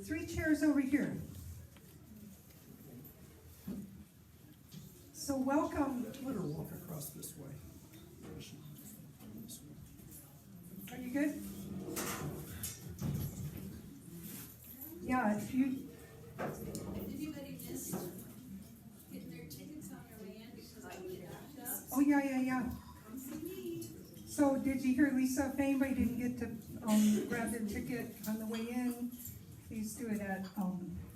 three chairs over here. So welcome. Let her walk across this way. Are you good? Yeah, if you. Anybody missed getting their tickets on their way in because I get up? Oh, yeah. So did you hear, Lisa, if anybody didn't get to grab their ticket on the way in, please do it at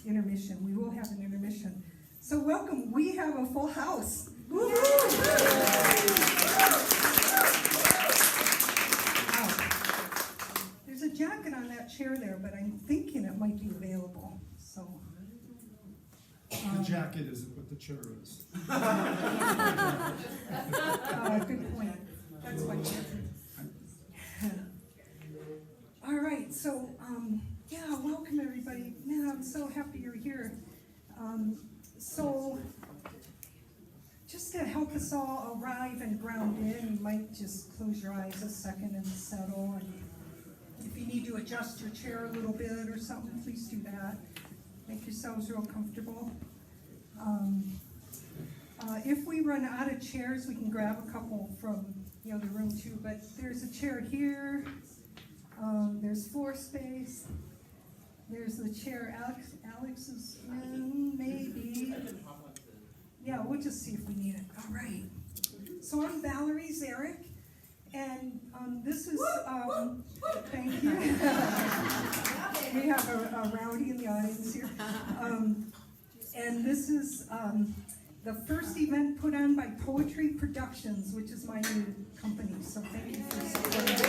intermission. We will have an intermission. So welcome, we have a full house. Wow. There's a jacket on that chair there, but I'm thinking it might be available, so. The jacket isn't what the chair is. Good point. That's my chair. All right, so, welcome everybody. Man, I'm so happy you're here. So, just to help us all arrive and ground in, you might just close your eyes a second and settle. And if you need to adjust your chair a little bit or something, please do that. Make yourselves real comfortable. If we run out of chairs, we can grab a couple from the other room too, but there's a chair here. There's floor space. There's the chair Alex is in, maybe. Yeah, we'll just see if we need it. All right. So I'm Valerie, Szarek, and this is, thank you. We have a rowdy in the audience here. And this is the first event put on by Poetry Productions, which is my new company. So thank you for supporting it.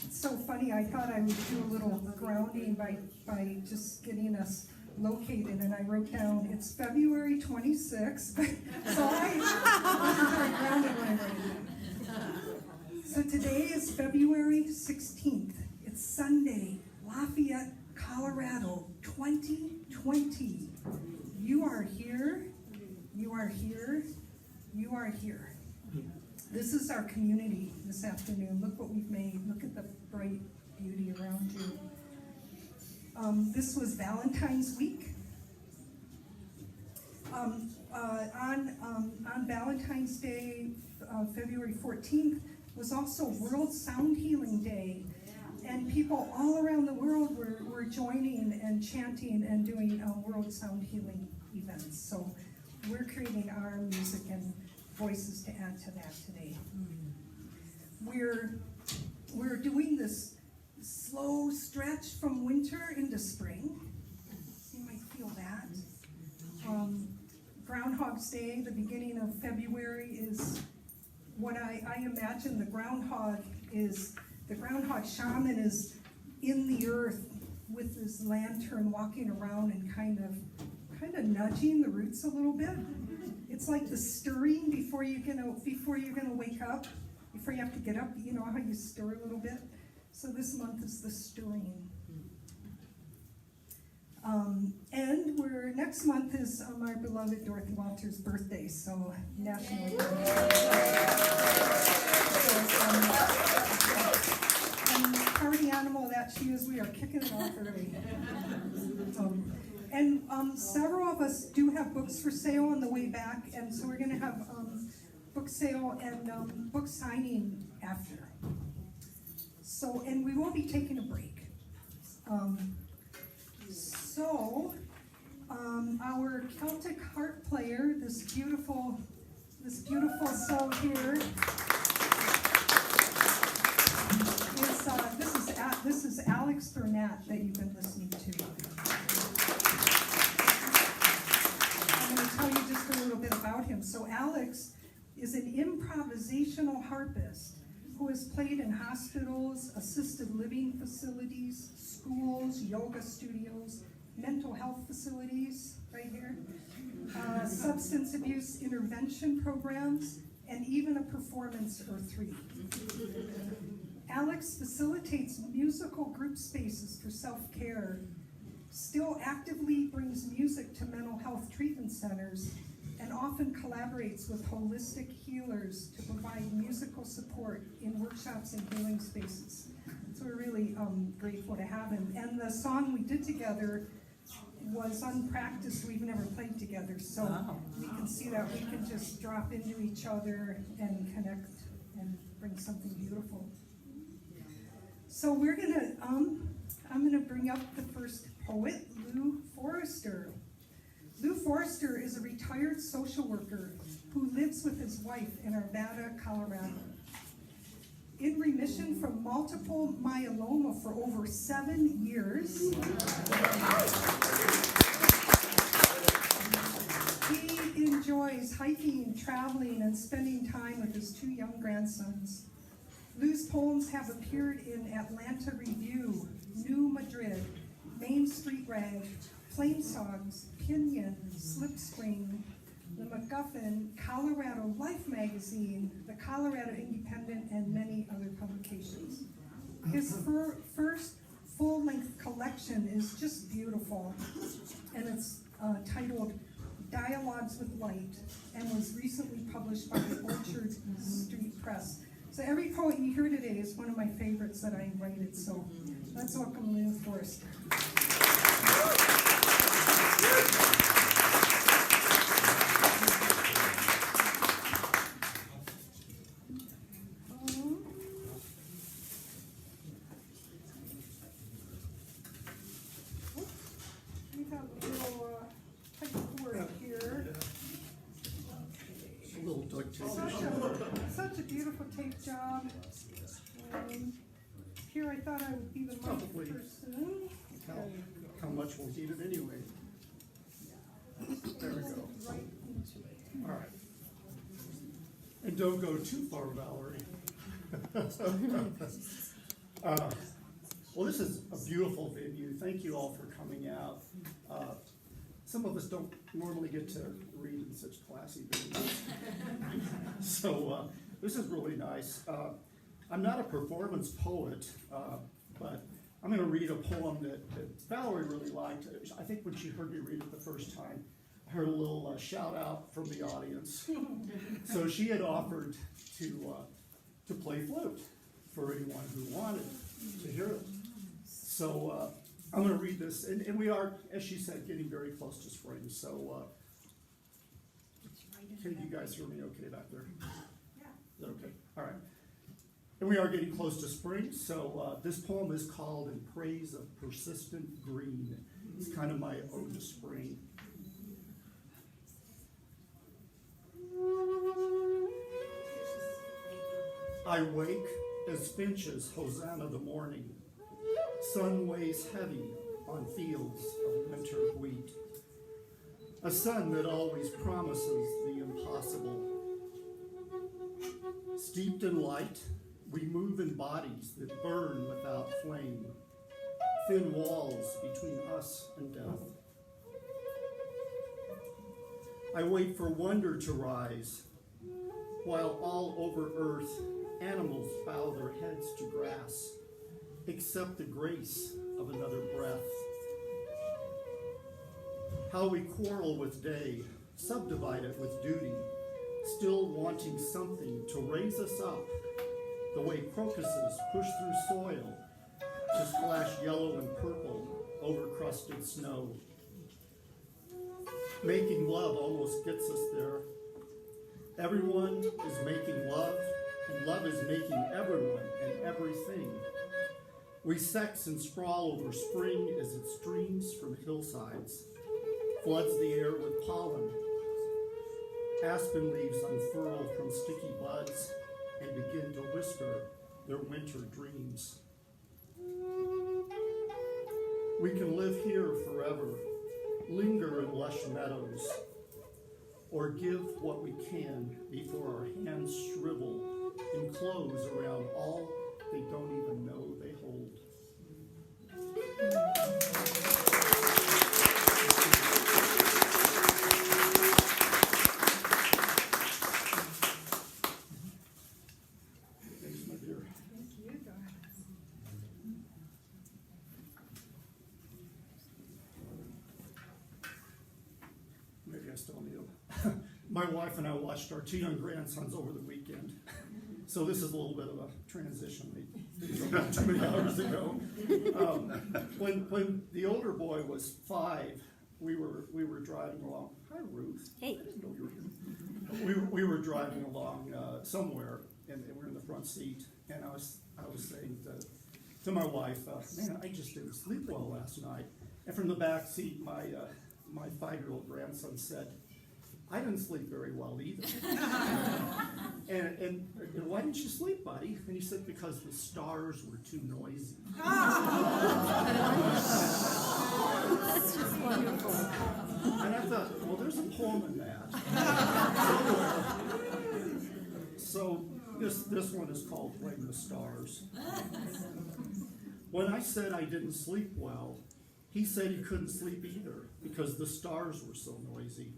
It's so funny. I thought I would do a little grounding by just getting us located, and I wrote down it's February 26th. So I wasn't very grounded when I wrote it down. So today is February 16th. It's Sunday, Lafayette, Colorado, 2020. You are here, you are here, you are here. This is our community this afternoon. Look what we've made. Look at the bright beauty around you. This was Valentine's Week. On Valentine's Day, February 14th, was also World Sound Healing Day. And people all around the world were joining and chanting and doing World Sound Healing events. So we're creating our music and voices to add to that today. We're doing this slow stretch from winter into spring. You might feel that. Groundhog's Day, the beginning of February, is what I imagine the groundhog shaman is in the earth with his lantern walking around and kind of nudging the roots a little bit. It's like the stirring before you're gonna wake up, before you have to get up. You know how you stir a little bit? So this month is the stirring. And next month is our beloved Dorothy Walters' birthday, so National and party animal that she is, we are kicking it off early. Several of us do have books for sale on the way back, and so we're going to have book sale and book signing after. So, and we will be taking a break. Our Celtic harp player, this beautiful soul here, this is Alex Burnett that you've been listening to. I'm going to tell you just a little bit about him. So Alex is an improvisational harpist who has played in hospitals, assisted living facilities, schools, yoga studios, mental health facilities, right here, substance abuse intervention programs, and even a performance or three. Alex facilitates musical group spaces for self-care, still actively brings music to mental health treatment centers, and often collaborates with holistic healers to provide musical support in workshops and healing spaces. So we're really grateful to have him. And the song we did together was unpracticed. We've never played together, so we can see that we can just drop into each other and connect and bring something beautiful. So we're gonna, I'm gonna bring up the first poet, Lou Forrester. Lou Forrester is a retired social worker who lives with his wife in Arvada, Colorado. In remission from multiple myeloma for over 7 years. He enjoys hiking, traveling, and spending time with his 2 young grandsons. Lou's poems have appeared in Atlanta Review, New Madrid, Main Street Rag, Plain Songs, Pinion, Slipstream, The MacGuffin, Colorado Life Magazine, the Colorado Independent, and many other publications. His first full-length collection is just beautiful, and it's titled Dialogues with Light, and was recently published by the Orchard Street Press. So every poet you hear today is one of my favorites that I invited, so let's welcome Lou Forrester. We have a little typeboard here. A little duct tape. Such a beautiful tape job. Here I thought I would be the mic Probably. person. How much we'll need it anyway. There we go. Right into it. All right. And don't go too far, Valerie. Well, this is a beautiful venue. Thank you all for coming out. Some of us don't normally get to read in such classy venues. So this is really nice. I'm not a performance poet, but I'm going to read a poem that Valerie really liked. I think when she heard me read it the first time, I heard a little shout out from the audience. So she had offered to play flute for anyone who wanted to hear it. So I'm going to read this, and we are, as she said, getting very close to spring. So can you guys hear me okay back there? Yeah. Is that okay? All right. And we are getting close to spring, so this poem is called In Praise of Persistent Green. It's kind of my ode to spring. I wake as finches hosanna the morning. Sun weighs heavy on fields of winter wheat. A sun that always promises the impossible. Steeped in light, we move in bodies that burn without flame, thin walls between us and death. I wait for wonder to rise, while all over earth animals bow their heads to grass, accept the grace of another breath. How we quarrel with day, subdivide it with duty, still wanting something to raise us up, the way crocuses push through soil to splash yellow and purple over crusted snow. Making love almost gets us there. Everyone is making love, and love is making everyone and everything. We sex and sprawl over spring as it streams from hillsides, floods the air with pollen. Aspen leaves unfurl from sticky buds and begin to whisper their winter dreams. We can live here forever, linger in lush meadows, or give what we can before our hands shrivel and close around all they don't even know they hold. Thanks, my dear. Thank you, guys. Maybe I still need them. My wife and I watched our 2 young grandsons over the weekend. So this is a little bit of a transition. They didn't go back too many hours ago. When the older boy was 5, we were driving along. Hi, Ruth. Hey. I didn't know you were here. We were driving along somewhere, and we were in the front seat. And I was saying to my wife, man, I just didn't sleep well last night. And from the back seat, my 5-year-old grandson said, I didn't sleep very well either. and why didn't you sleep, buddy? And he said, because the stars were too noisy. That's just wonderful. And I thought, well, there's a poem in that. So this one is called Blame the Stars. When I said I didn't sleep well, he said he couldn't sleep either because the stars were so noisy.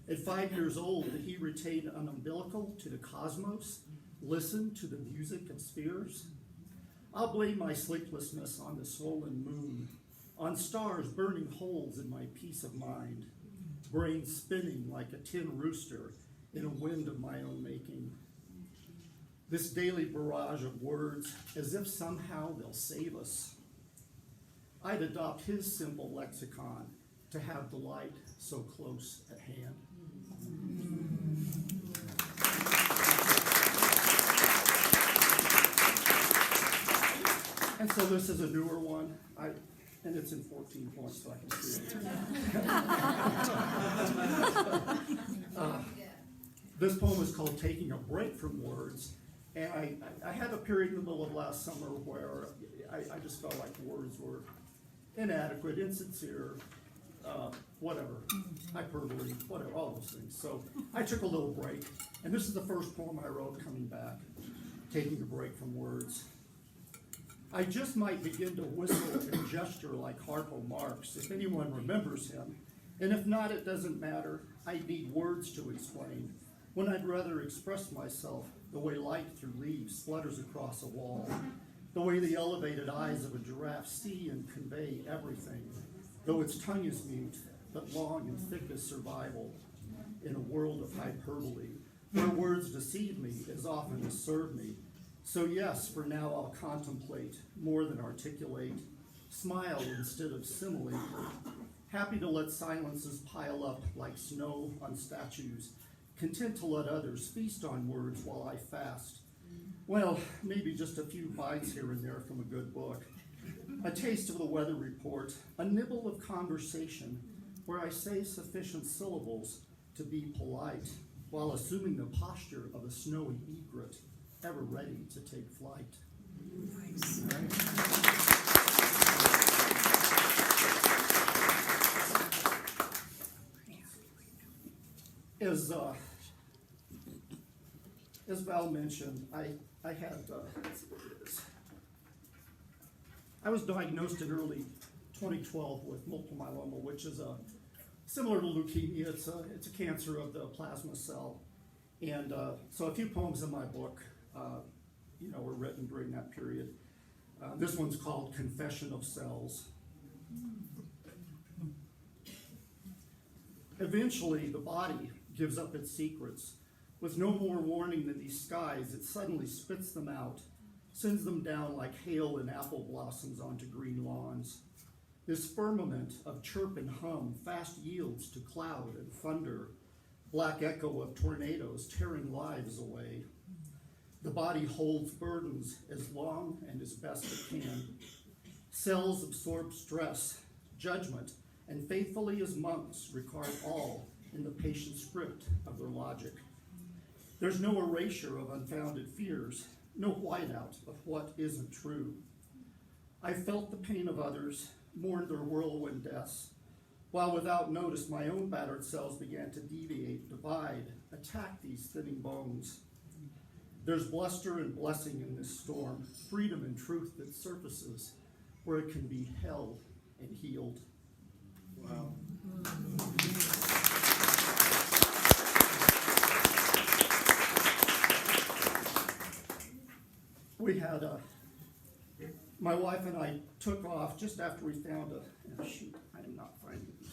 At 5 years old, did he retain an umbilical to the cosmos, listen to the music of spheres? I'll blame my sleeplessness on the swollen moon, on stars burning holes in my peace of mind, brain spinning like a tin rooster in a wind of my own making. This daily barrage of words, as if somehow they'll save us. I'd adopt his simple lexicon to have delight so close at hand. And so this is a newer one, and it's in 14 points, so I can see it. This poem is called Taking a Break from Words, and I had a period in the middle of last summer where I just felt like words were inadequate, insincere, whatever, hyperbole, whatever, all those things. So I took a little break, and this is the first poem I wrote coming back, taking a break from words. I just might begin to whistle and gesture like Harpo Marx, if anyone remembers him, and if not, it doesn't matter. I need words to explain, when I'd rather express myself the way light through leaves flutters across a wall, the way the elevated eyes of a giraffe see and convey everything, though its tongue is mute, but long and thick as survival, in a world of hyperbole, where words deceive me as often as serve me. So yes, for now I'll contemplate more than articulate, smile instead of simulate, happy to let silences pile up like snow on statues, content to let others feast on words while I fast. Well, maybe just a few bites here and there from a good book, a taste of the weather report, a nibble of conversation where I say sufficient syllables to be polite, while assuming the posture of a snowy egret, ever ready to take flight. Nice. As Val mentioned, I had, let's see what it is. I was diagnosed in early 2012 with multiple myeloma, which is similar to leukemia. It's a cancer of the plasma cell. And so a few poems in my book, were written during that period. This one's called Confession of Cells. Eventually, the body gives up its secrets. With no more warning than these skies, it suddenly spits them out, sends them down like hail and apple blossoms onto green lawns. This firmament of chirp and hum fast yields to cloud and thunder, black echo of tornadoes tearing lives away. The body holds burdens as long and as best it can. Cells absorb stress, judgment, and faithfully as monks record all in the patient script of their logic. There's no erasure of unfounded fears, no whiteout of what isn't true. I felt the pain of others, mourned their whirlwind deaths, while without notice my own battered cells began to deviate, divide, attack these thinning bones. There's bluster and blessing in this storm, freedom and truth that surfaces where it can be held and healed. Wow. We had my wife and I took off just after we found shoot, I am not finding these.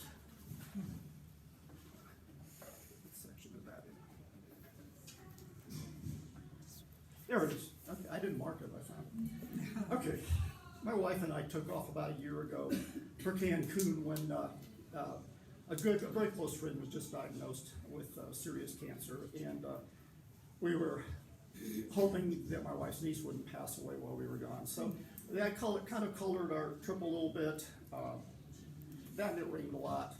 What section There it is. Okay, I didn't mark it, I found. Okay, my wife and I took off about a year ago for Cancun when a very close friend was just diagnosed with serious cancer, and we were hoping that my wife's niece wouldn't pass away while we were gone. So that kind of colored our trip a little bit. That and it rained a lot.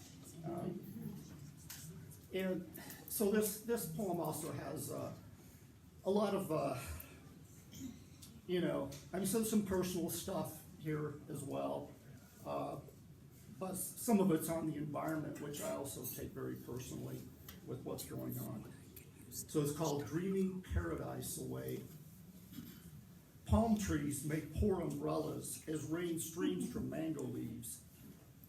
And so this poem also has a lot of, some personal stuff here as well. But some of it's on the environment, which I also take very personally with what's going on. So it's called Dreaming Paradise Away. Palm trees make poor umbrellas as rain streams from mango leaves.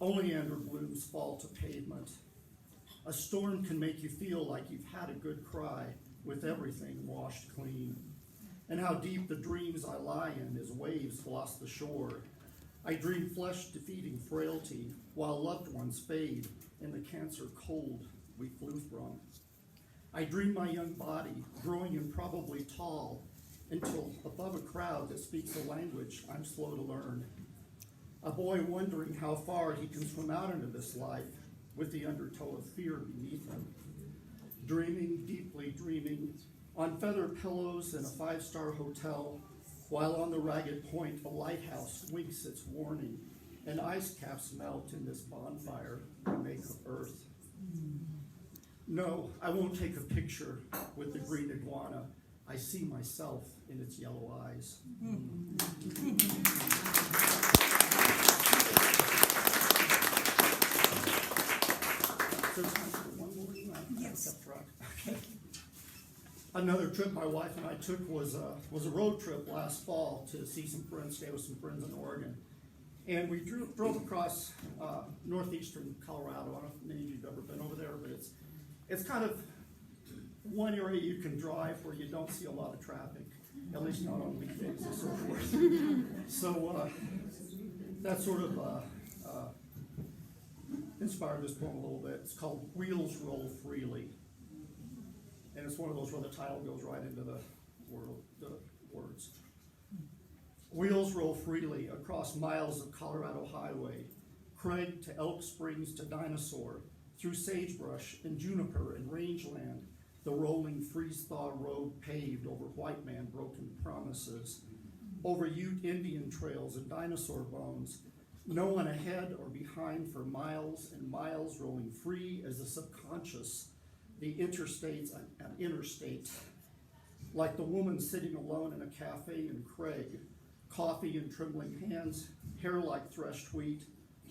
Oleander blooms fall to pavement. A storm can make you feel like you've had a good cry with everything washed clean. And how deep the dreams I lie in as waves gloss the shore. I dream flesh defeating frailty while loved ones fade in the cancer cold we flew from. I dream my young body growing improbably tall until above a crowd that speaks a language I'm slow to learn. A boy wondering how far he can swim out into this life with the undertow of fear beneath him. Dreaming, deeply dreaming, on feather pillows in a five-star hotel, while on the ragged point a lighthouse winks its warning, and ice caps melt in this bonfire we make of earth. No, I won't take a picture with the green iguana. I see myself in its yellow eyes. So time for one more? Yes. Okay. Another trip my wife and I took was a road trip last fall to see some friends, stay with some friends in Oregon. And we drove across northeastern Colorado. I don't know if many of you have ever been over there, but it's kind of one area you can drive where you don't see a lot of traffic, at least not on weekdays and so forth. So that sort of inspired this poem a little bit. It's called Wheels Roll Freely. And it's one of those where the title goes right into the words. Wheels roll freely across miles of Colorado highway, Craig to Elk Springs to Dinosaur, through sagebrush and juniper and rangeland, the rolling freeze-thaw road paved over white man broken promises, over Ute Indian trails and dinosaur bones, no one ahead or behind for miles and miles, rolling free as the subconscious, the interstates and interstate, like the woman sitting alone in a cafe in Craig, coffee in trembling hands, hair like threshed wheat,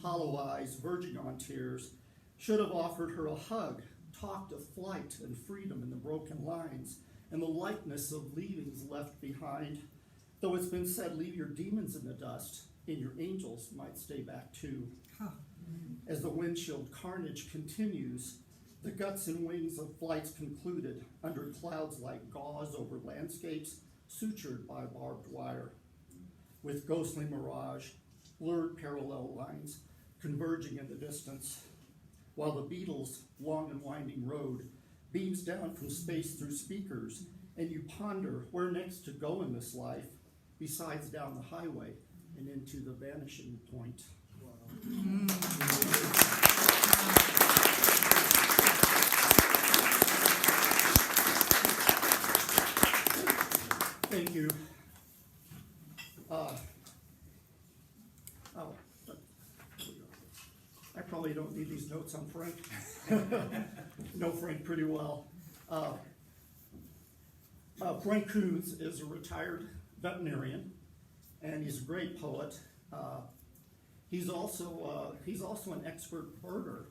hollow eyes verging on tears, should have offered her a hug, talked of flight and freedom in the broken lines, and the likeness of leavings left behind. Though it's been said, leave your demons in the dust, and your angels might stay back too. As the windshield carnage continues, the guts and wings of flights concluded under clouds like gauze over landscapes sutured by barbed wire. With ghostly mirage, blurred parallel lines converging in the distance, while the Beatles' long and winding road beams down from space through speakers, and you ponder where next to go in this life, besides down the highway and into the vanishing point. Thank you. I probably don't need these notes on Frank. Know Frank pretty well. Frank Coons is a retired veterinarian, and he's a great poet. He's also an expert birder.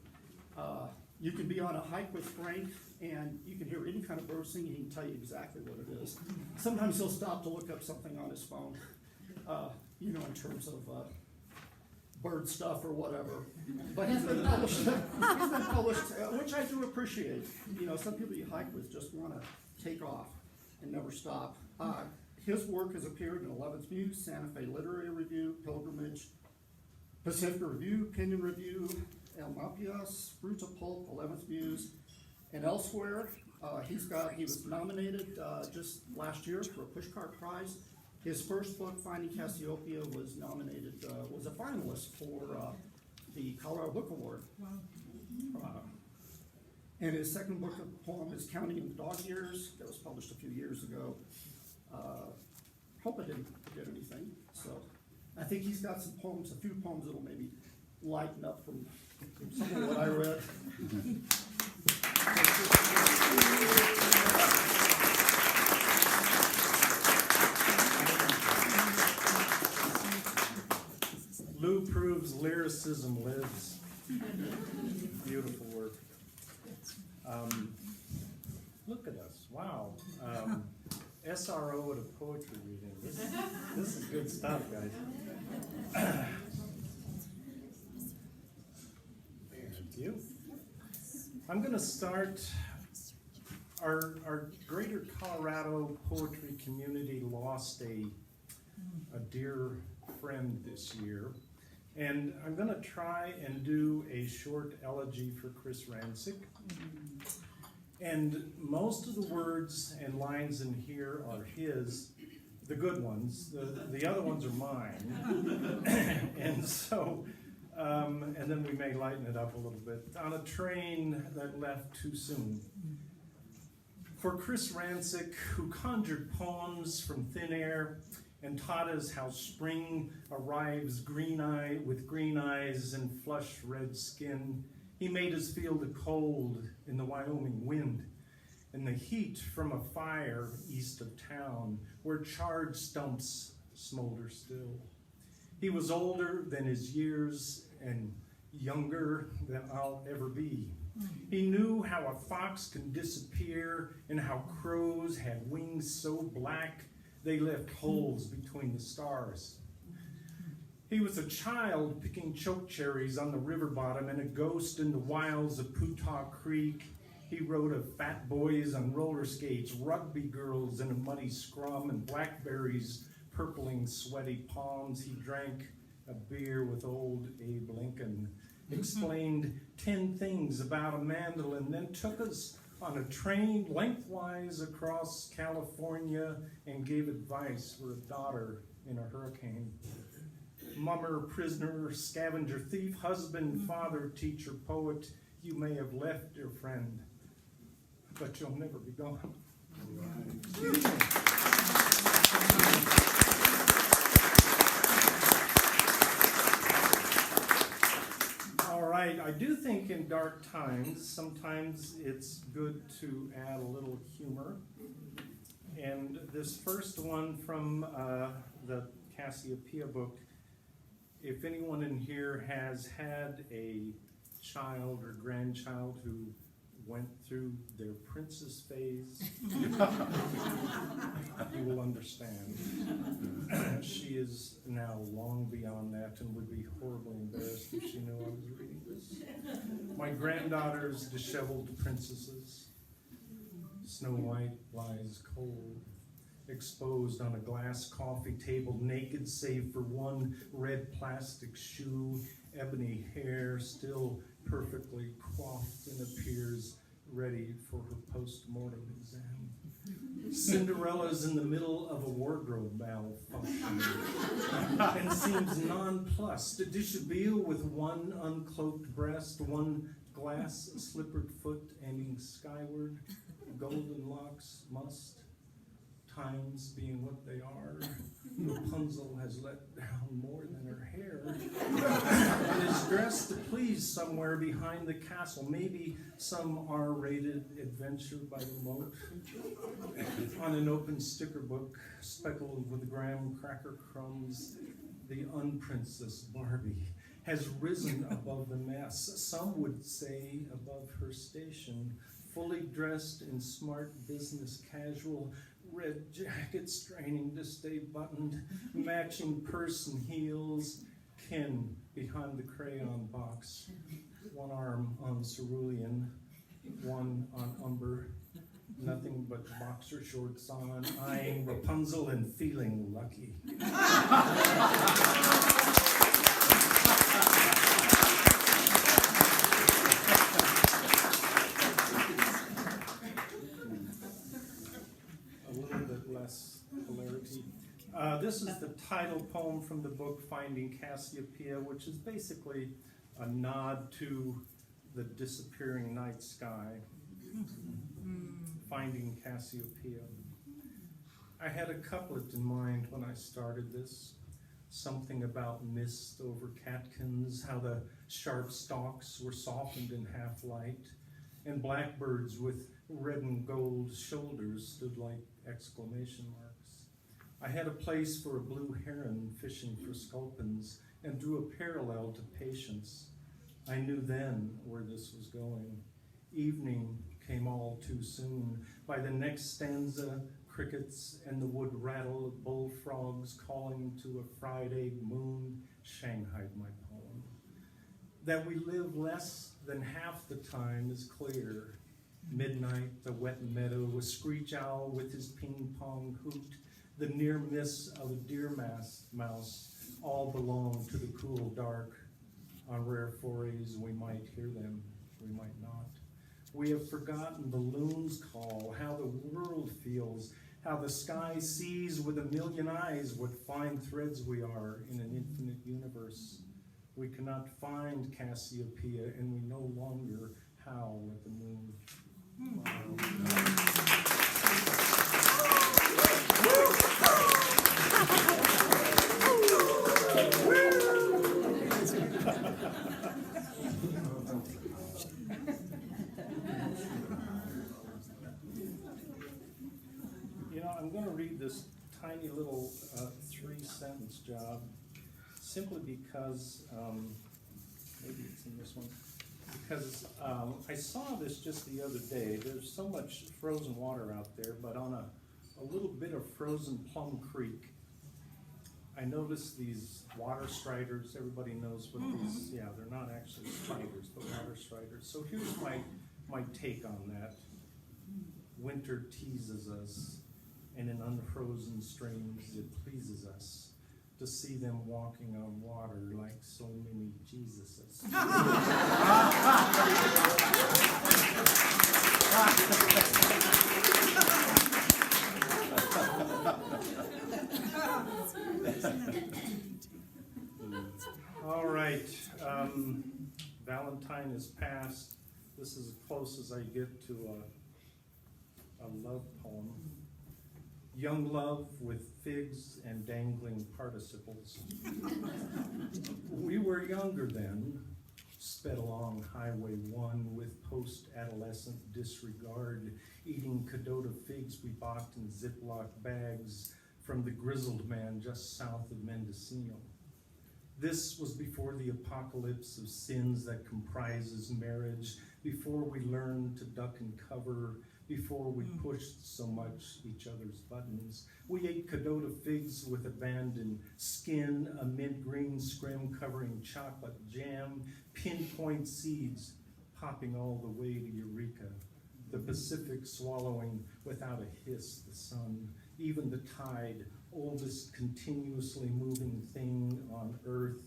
You can be on a hike with Frank, and you can hear any kind of bird singing. He can tell you exactly what it is. Sometimes he'll stop to look up something on his phone, in terms of bird stuff or whatever. But he's been published, which I do appreciate. Some people you hike with just want to take off and never stop. His work has appeared in 11th Muse, Santa Fe Literary Review, Pilgrimage, Pacific Review, Opinion Review, El Mapias, Fruta Pulp, 11th Muse, and elsewhere. He was nominated just last year for a Pushcart Prize. His first book, Finding Cassiopeia, was nominated, was a finalist for the Colorado Book Award. And his second book of poem is Counting in the Dog Years, that was published a few years ago. Hope I didn't forget anything. So I think he's got some poems, a few poems that'll maybe lighten up from some of what I read. Lou proves lyricism lives. Beautiful work. Look at us, wow. SRO at a poetry reading. This is good stuff, guys. Thank you. I'm going to start. Our greater Colorado poetry community lost a dear friend this year. And I'm going to try and do a short elegy for Chris Rancic. And most of the words and lines in here are his, the good ones. The other ones are mine. And so, and then we may lighten it up a little bit. On a train that left too soon. For Chris Rancic, who conjured poems from thin air and taught us how spring arrives with green eyes and flush red skin. He made us feel the cold in the Wyoming wind and the heat from a fire east of town where charred stumps smolder still. He was older than his years and younger than I'll ever be. He knew how a fox can disappear and how crows had wings so black they left holes between the stars. He was a child picking chokecherries on the river bottom and a ghost in the wilds of Putaw Creek. He wrote of fat boys on roller skates, rugby girls in a muddy scrum, and blackberries purpling sweaty palms. He drank a beer with old Abe Lincoln, explained 10 things about a mandolin, then took us on a train lengthwise across California and gave advice for a daughter in a hurricane. Mummer, prisoner, scavenger, thief, husband, father, teacher, poet, you may have left, dear friend, but you'll never be gone. All right, I do think in dark times, sometimes it's good to add a little humor. And this first one from the Cassiopeia book, if anyone in here has had a child or grandchild who went through their princess phase, you will understand. She is now long beyond that and would be horribly embarrassed if she knew I was reading this. My granddaughter's disheveled princesses. Snow White lies cold, exposed on a glass coffee table, naked save for one red plastic shoe, ebony hair still perfectly coiffed and appears ready for her post-mortem exam. Cinderella's in the middle of a wardrobe malfunction and seems nonplussed. A dishabille with one uncloaked breast, one glass slippered foot aiming skyward, golden locks must, times being what they are. Rapunzel has let down more than her hair and is dressed to please somewhere behind the castle, maybe some R-rated adventure by the moat. On an open sticker book speckled with graham cracker crumbs, the unprincess Barbie has risen above the mess, some would say above her station, fully dressed in smart business casual, red jacket straining to stay buttoned, matching purse and heels, Ken behind the crayon box, one arm on cerulean, one on umber, nothing but boxer shorts on, eyeing Rapunzel and feeling lucky. the title poem from the book Finding Cassiopeia, which is basically a nod to the disappearing night sky. Finding Cassiopeia. I had a couplet in mind when I started this. Something about mist over catkins, how the sharp stalks were softened in half-light, and blackbirds with red and gold shoulders stood like exclamation marks. I had a place for a blue heron fishing for sculpins and drew a parallel to patience. I knew then where this was going. Evening came all too soon. By the next stanza, crickets and the wood rattle of bullfrogs calling to a fried egg moon shanghaied my poem. That we live less than half the time is clear. Midnight, the wet meadow, a screech owl with his ping-pong hoot, the near miss of a deer mouse, all belong to the cool dark. On rare forays we might hear them, we might not. We have forgotten the loon's call, how the world feels, how the sky sees with a million eyes what fine threads we are in an infinite universe. We cannot find Cassiopeia, and we no longer howl at the moon. I'm going to read this tiny little 3-sentence job simply because, maybe it's in this one, because I saw this just the other day. There's so much frozen water out there, but on a little bit of frozen Plum Creek, I noticed these water striders. Everybody knows what these, yeah, they're not actually striders, but water striders. So here's my take on that. Winter teases us, and in unfrozen streams it pleases us to see them walking on water like so many Jesuses. All right, Valentine is past. This is as close as I get to a love poem. Young love with figs and dangling participles. We were younger then, sped along Highway 1 with post-adolescent disregard, eating Cadota figs we bought in Ziploc bags from the grizzled man just south of Mendocino. This was before the apocalypse of sins that comprises marriage, before we learned to duck and cover, before we pushed so much each other's buttons. We ate Cadota figs with abandoned skin, a mint green scrim covering chocolate jam, pinpoint seeds popping all the way to Eureka, the Pacific swallowing without a hiss the sun, even the tide, oldest continuously moving thing on earth,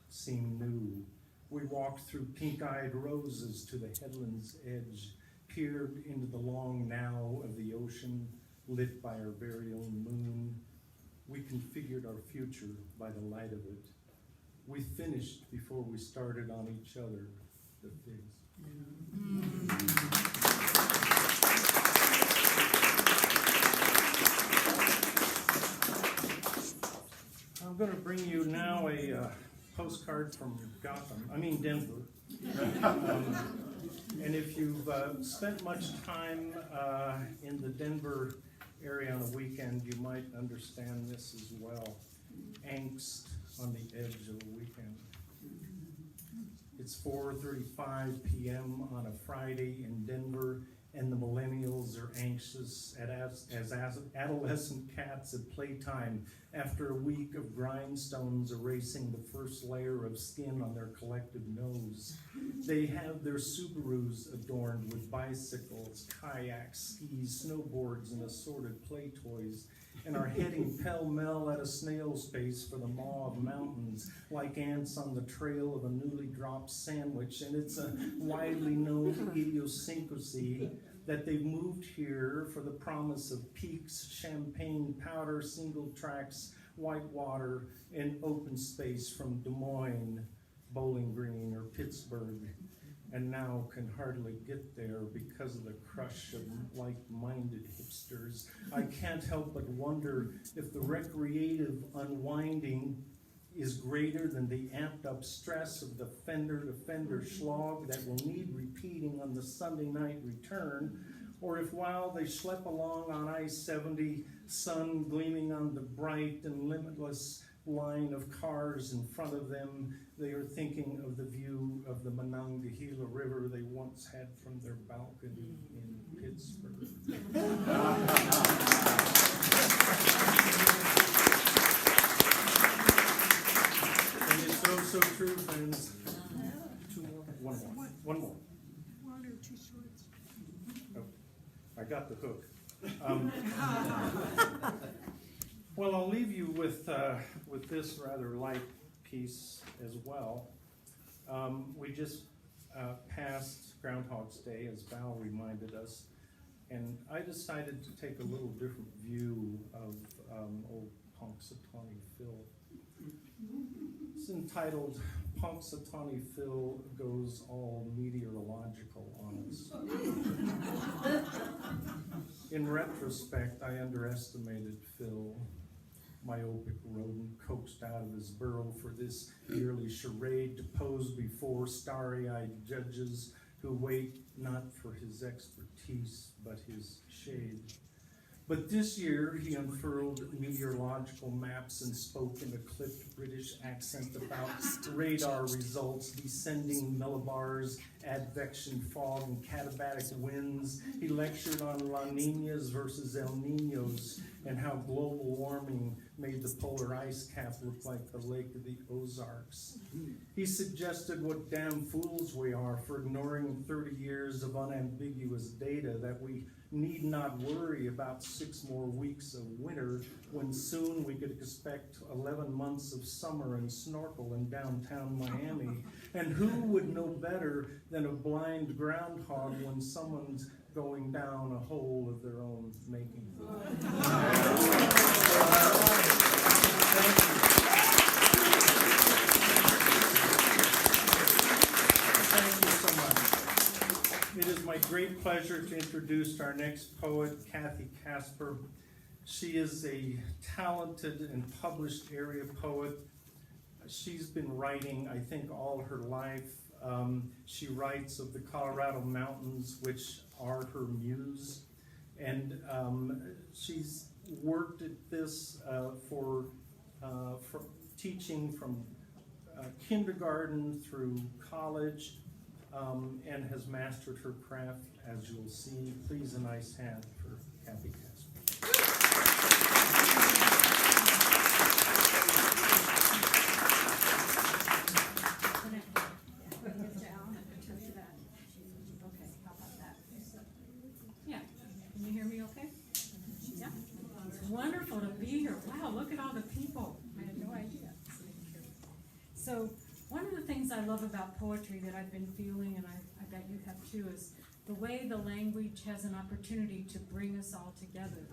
seemed new. We walked through pink-eyed roses to the headland's edge, peered into the long now of the ocean, lit by our very own moon. We configured our future by the light of it. We finished before we started on each other, the figs. I'm going to bring you now a postcard from Denver. And if you've spent much time in the Denver area on a weekend, you might understand this as well. Angst on the edge of a weekend. It's 4:35 p.m. on a Friday in Denver, and the millennials are anxious as adolescent cats at playtime after a week of grindstones erasing the first layer of skin on their collective nose. They have their Subarus adorned with bicycles, kayaks, skis, snowboards, and assorted play toys, and are heading pell-mell at a snail's pace for the maw of mountains, like ants on the trail of a newly dropped sandwich. And it's a widely known idiosyncrasy that they've moved here for the promise of peaks, champagne, powder, single tracks, white water, and open space from Des Moines, Bowling Green, or Pittsburgh, and now can hardly get there because of the crush of like-minded hipsters. I can't help but wonder if the recreative unwinding is greater than the amped-up stress of the fender-to-fender slog that will need repeating on the Sunday night return, or if while they schlep along on I-70, sun gleaming on the bright and limitless line of cars in front of them, they are thinking of the view of the Monongahela River they once had from their balcony in Pittsburgh. And it's so true, friends. Two more? One more. One or two shorts. Oh, I got the hook. Well, I'll leave you with this rather light piece as well. We just passed Groundhog's Day, as Val reminded us, and I decided to take a little different view of old Punxsutawney Phil. It's entitled Punxsutawney Phil Goes All Meteorological on Us. In retrospect, I underestimated Phil, myopic rodent coaxed out of his burrow for this yearly charade to pose before starry-eyed judges who wait not for his expertise, but his shade. But this year, he unfurled meteorological maps and spoke in a clipped British accent about radar results, descending millibars, advection fog, and katabatic winds. He lectured on La Niñas versus El Niños and how global warming made the polar ice cap look like the Lake of the Ozarks. He suggested what damn fools we are for ignoring 30 years of unambiguous data, that we need not worry about 6 more weeks of winter when soon we could expect 11 months of summer and snorkel in downtown Miami. And who would know better than a blind groundhog when someone's going down a hole of their own making? Thank you. Thank you so much. It is my great pleasure to introduce our next poet, Cathy Casper. She is a talented and published area poet. She's been writing, I think, all her life. She writes of the Colorado mountains, which are her muse. And she's worked at this for teaching from kindergarten through college, and has mastered her craft, as you'll see. Please, a nice hand for Cathy Casper. Okay, how about that? Yeah, can you hear me okay? Yeah? It's wonderful to be here. Wow, look at all the people. I had no idea. So, one of the things I love about poetry that I've been feeling, and I bet you have too, is the way the language has an opportunity to bring us all together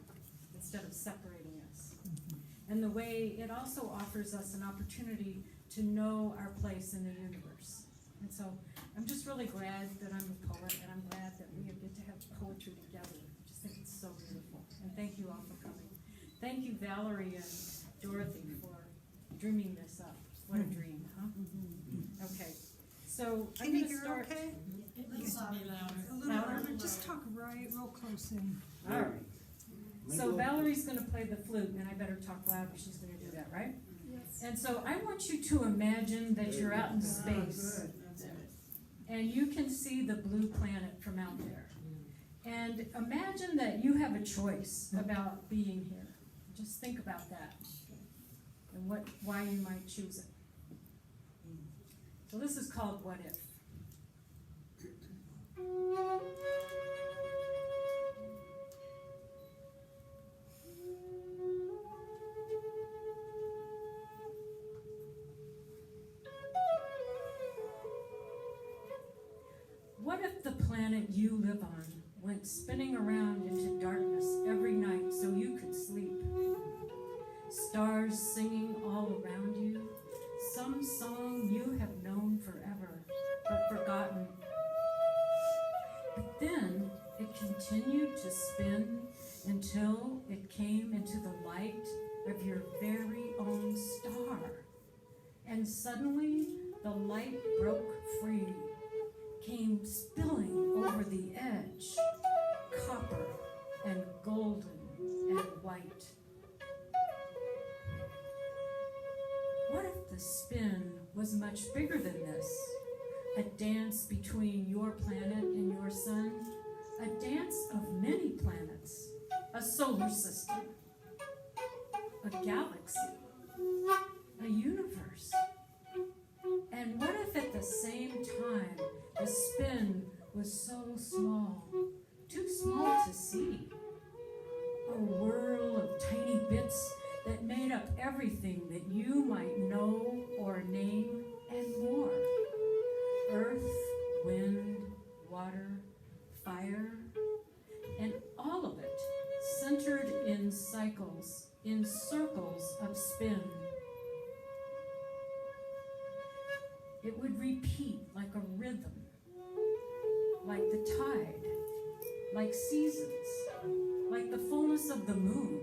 instead of separating us. And the way it also offers us an opportunity to know our place in the universe. And so I'm just really glad that I'm a poet, and I'm glad that we get to have poetry together. I just think it's so beautiful. And thank you all for coming. Thank you, Valerie and Dorothy, for dreaming this up. What a dream, huh? Okay, so I'm Can you gonna hear start. okay? Let's be louder. A little Louder? louder, just talk real close in. All right. So Valerie's gonna play the flute, and I better talk loud, but she's gonna do that, right? Yes. And so I want you to imagine that you're out in space, and you can see the blue planet from out there. And imagine that you have a choice about being here. Just think about that, and why you might choose it. So this is called What If. What if the planet you live on went spinning around into darkness every night so you could sleep? Stars all around you, some song you have known forever, but forgotten. But then it continued to spin until it came into the light of your very own star. And suddenly the light broke free, came spilling over the edge, copper and golden and white. What if the spin was much bigger than this? A dance between your planet and your sun, a dance of many planets, a solar system, a galaxy, a universe. And what if at the same time the spin was so small, too small to see? A whirl of tiny bits that made up everything that you might know or name and more. Earth, wind, water, fire, and all of it centered in cycles, in circles of spin. It would repeat like a rhythm, like the tide, like seasons, like the fullness of the moon.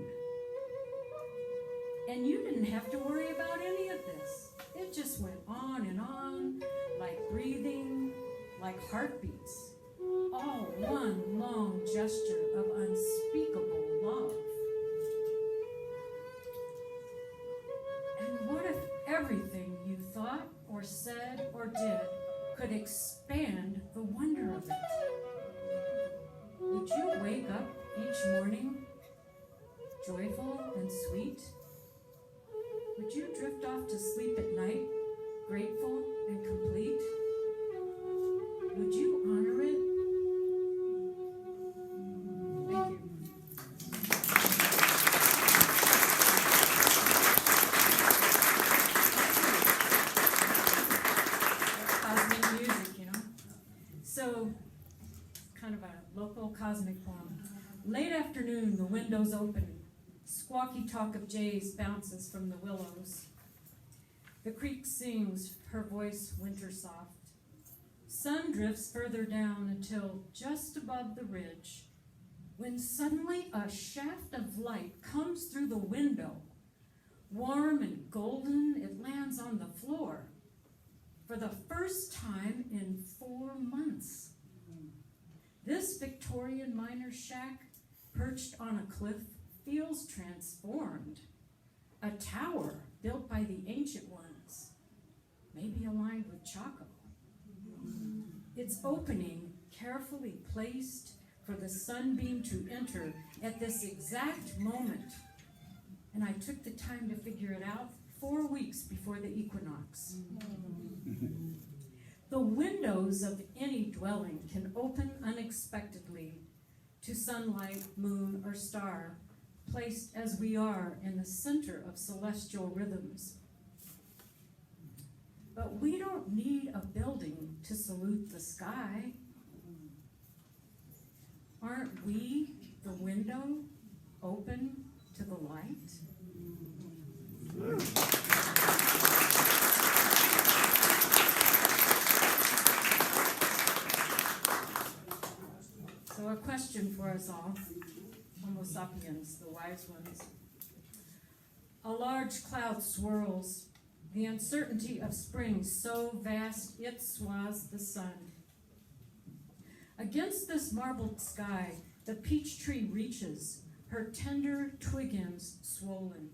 And you didn't have to worry about any of this. It just went on and on, like breathing, like heartbeats, all one long gesture of unspeakable love. And what if everything you thought or said or did could expand the wonder of it? Would you wake up each morning joyful and sweet? Would you drift off to sleep at night grateful and complete? Would you honor it? Thank you. Cosmic music, you know? So, kind of a local cosmic poem. Late afternoon, the windows open. Squawky talk of jays bounces from the willows. The creek sings, her voice winter soft. Sun drifts further down until just above the ridge, when suddenly a shaft of light comes through the window. Warm and golden, it lands on the floor for the first time in 4 months. This Victorian miner's shack, perched on a cliff, feels transformed. A tower built by the ancient ones, maybe aligned with Chaco. Its opening carefully placed for the sunbeam to enter at this exact moment. And I took the time to figure it out 4 weeks before the equinox. The windows of any dwelling can open unexpectedly to sunlight, moon, or star, placed as we are in the center of celestial rhythms. But we don't need a building to salute the sky. Aren't we the window open to the light? So a question for us all, Homo sapiens, the wise ones. A large cloud swirls, the uncertainty of spring so vast it swathes the sun. Against this marbled sky, the peach tree reaches, her tender twig ends swollen.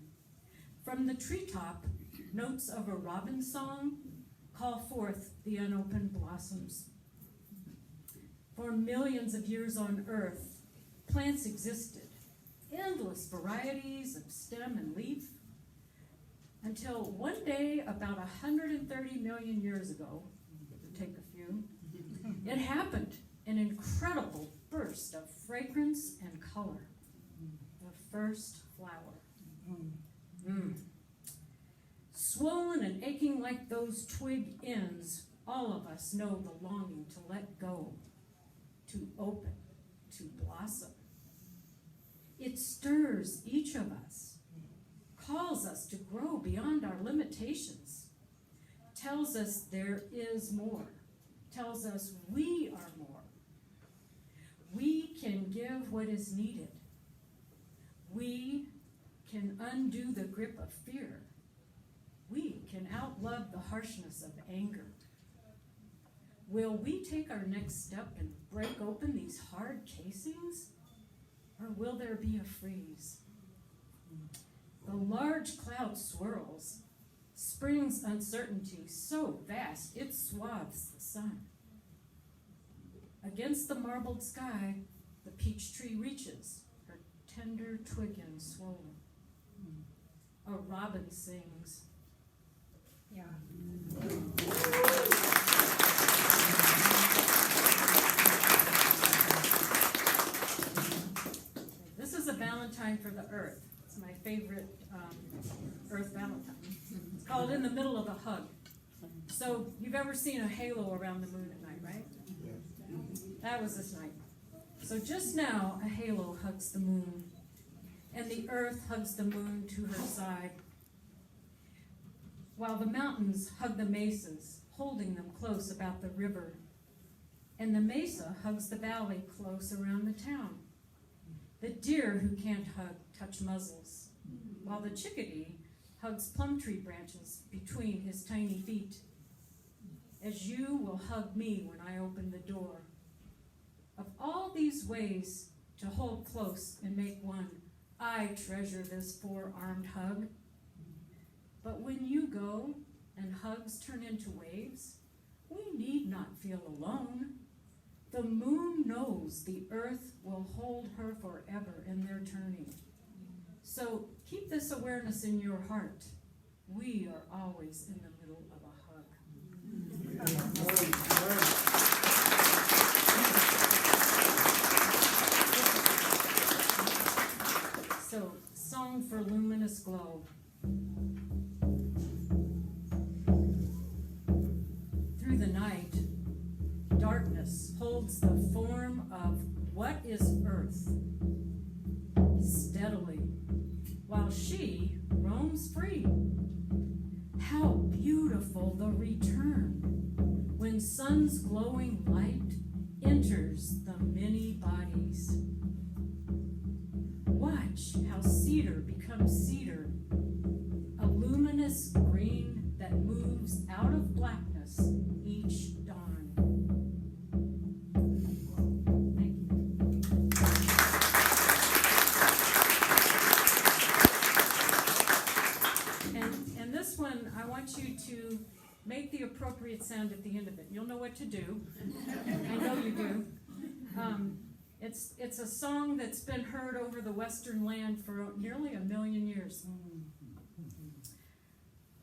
From the treetop, notes of a robin song call forth the unopened blossoms. For millions of years on Earth, plants existed, endless varieties of stem and leaf, until one day, about 130 million years ago, to take a few, it happened, an incredible burst of fragrance and color, the first flower. Swollen and aching like those twig ends, all of us know the longing to let go, to open, to blossom. It stirs each of us, calls us to grow beyond our limitations, tells us there is more, tells us we are more. We can give what is needed. We can undo the grip of fear. We can outlove the harshness of anger. Will we take our next step and break open these hard casings? Or will there be a freeze? The large cloud swirls, spring's uncertainty so vast it swathes the sun. Against the marbled sky, the peach tree reaches, her tender twig end swollen. A robin sings. Yeah. This is a Valentine for the Earth. It's my favorite Earth Valentine. It's called In the Middle of a Hug. So you've ever seen a halo around the moon at night, right? That was this night. So just now, a halo hugs the moon, and the Earth hugs the moon to her side, while the mountains hug the mesas, holding them close about the river, and the mesa hugs the valley close around the town. The deer who can't hug touch muzzles, while the chickadee hugs plum tree branches between his tiny feet, as you will hug me when I open the door. Of all these ways to hold close and make one, I treasure this four-armed hug. But when you go and hugs turn into waves, we need not feel alone. The moon knows the earth will hold her forever in their turning. So keep this awareness in your heart. We are always in the middle of a hug. So, Song for Luminous Glow. Through the night, darkness holds the form of what is Earth steadily, while she roams free. How beautiful the return when sun's glowing light enters the many bodies. Watch how cedar becomes cedar, a luminous green that moves out of blackness each dawn. Thank you. And this one, I want you to make the appropriate sound at the end of it. You'll know what to do. I know you do. It's a song that's been heard over the western land for nearly 1 million years.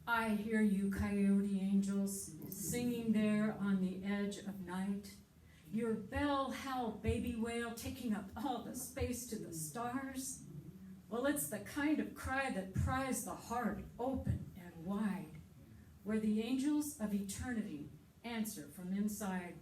I hear you, coyote angels, singing there on the edge of night. Your bell howl baby wail taking up all the space to the stars. Well, it's the kind of cry that pries the heart open and wide, where the angels of eternity answer from inside.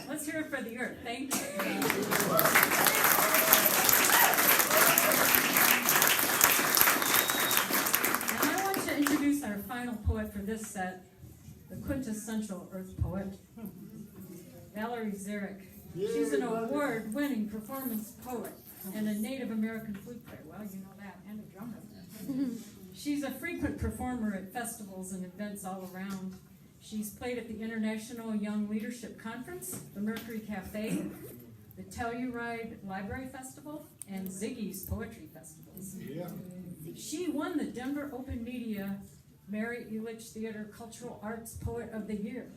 Let's hear it for the earth. Thank you. And I want to introduce our final poet for this set, the quintessential earth poet, Valerie Szarek. She's an award-winning performance poet and a Native American flute player. Well, you know that, and a drummer. She's a frequent performer at festivals and events all around. She's played at the International Young Leadership Conference, the Mercury Cafe, the Telluride Library Festival, and Ziggy's Poetry Festivals. Yeah. She won the Denver Open Media Mary Ehrlich Theater Cultural Arts Poet of the Year.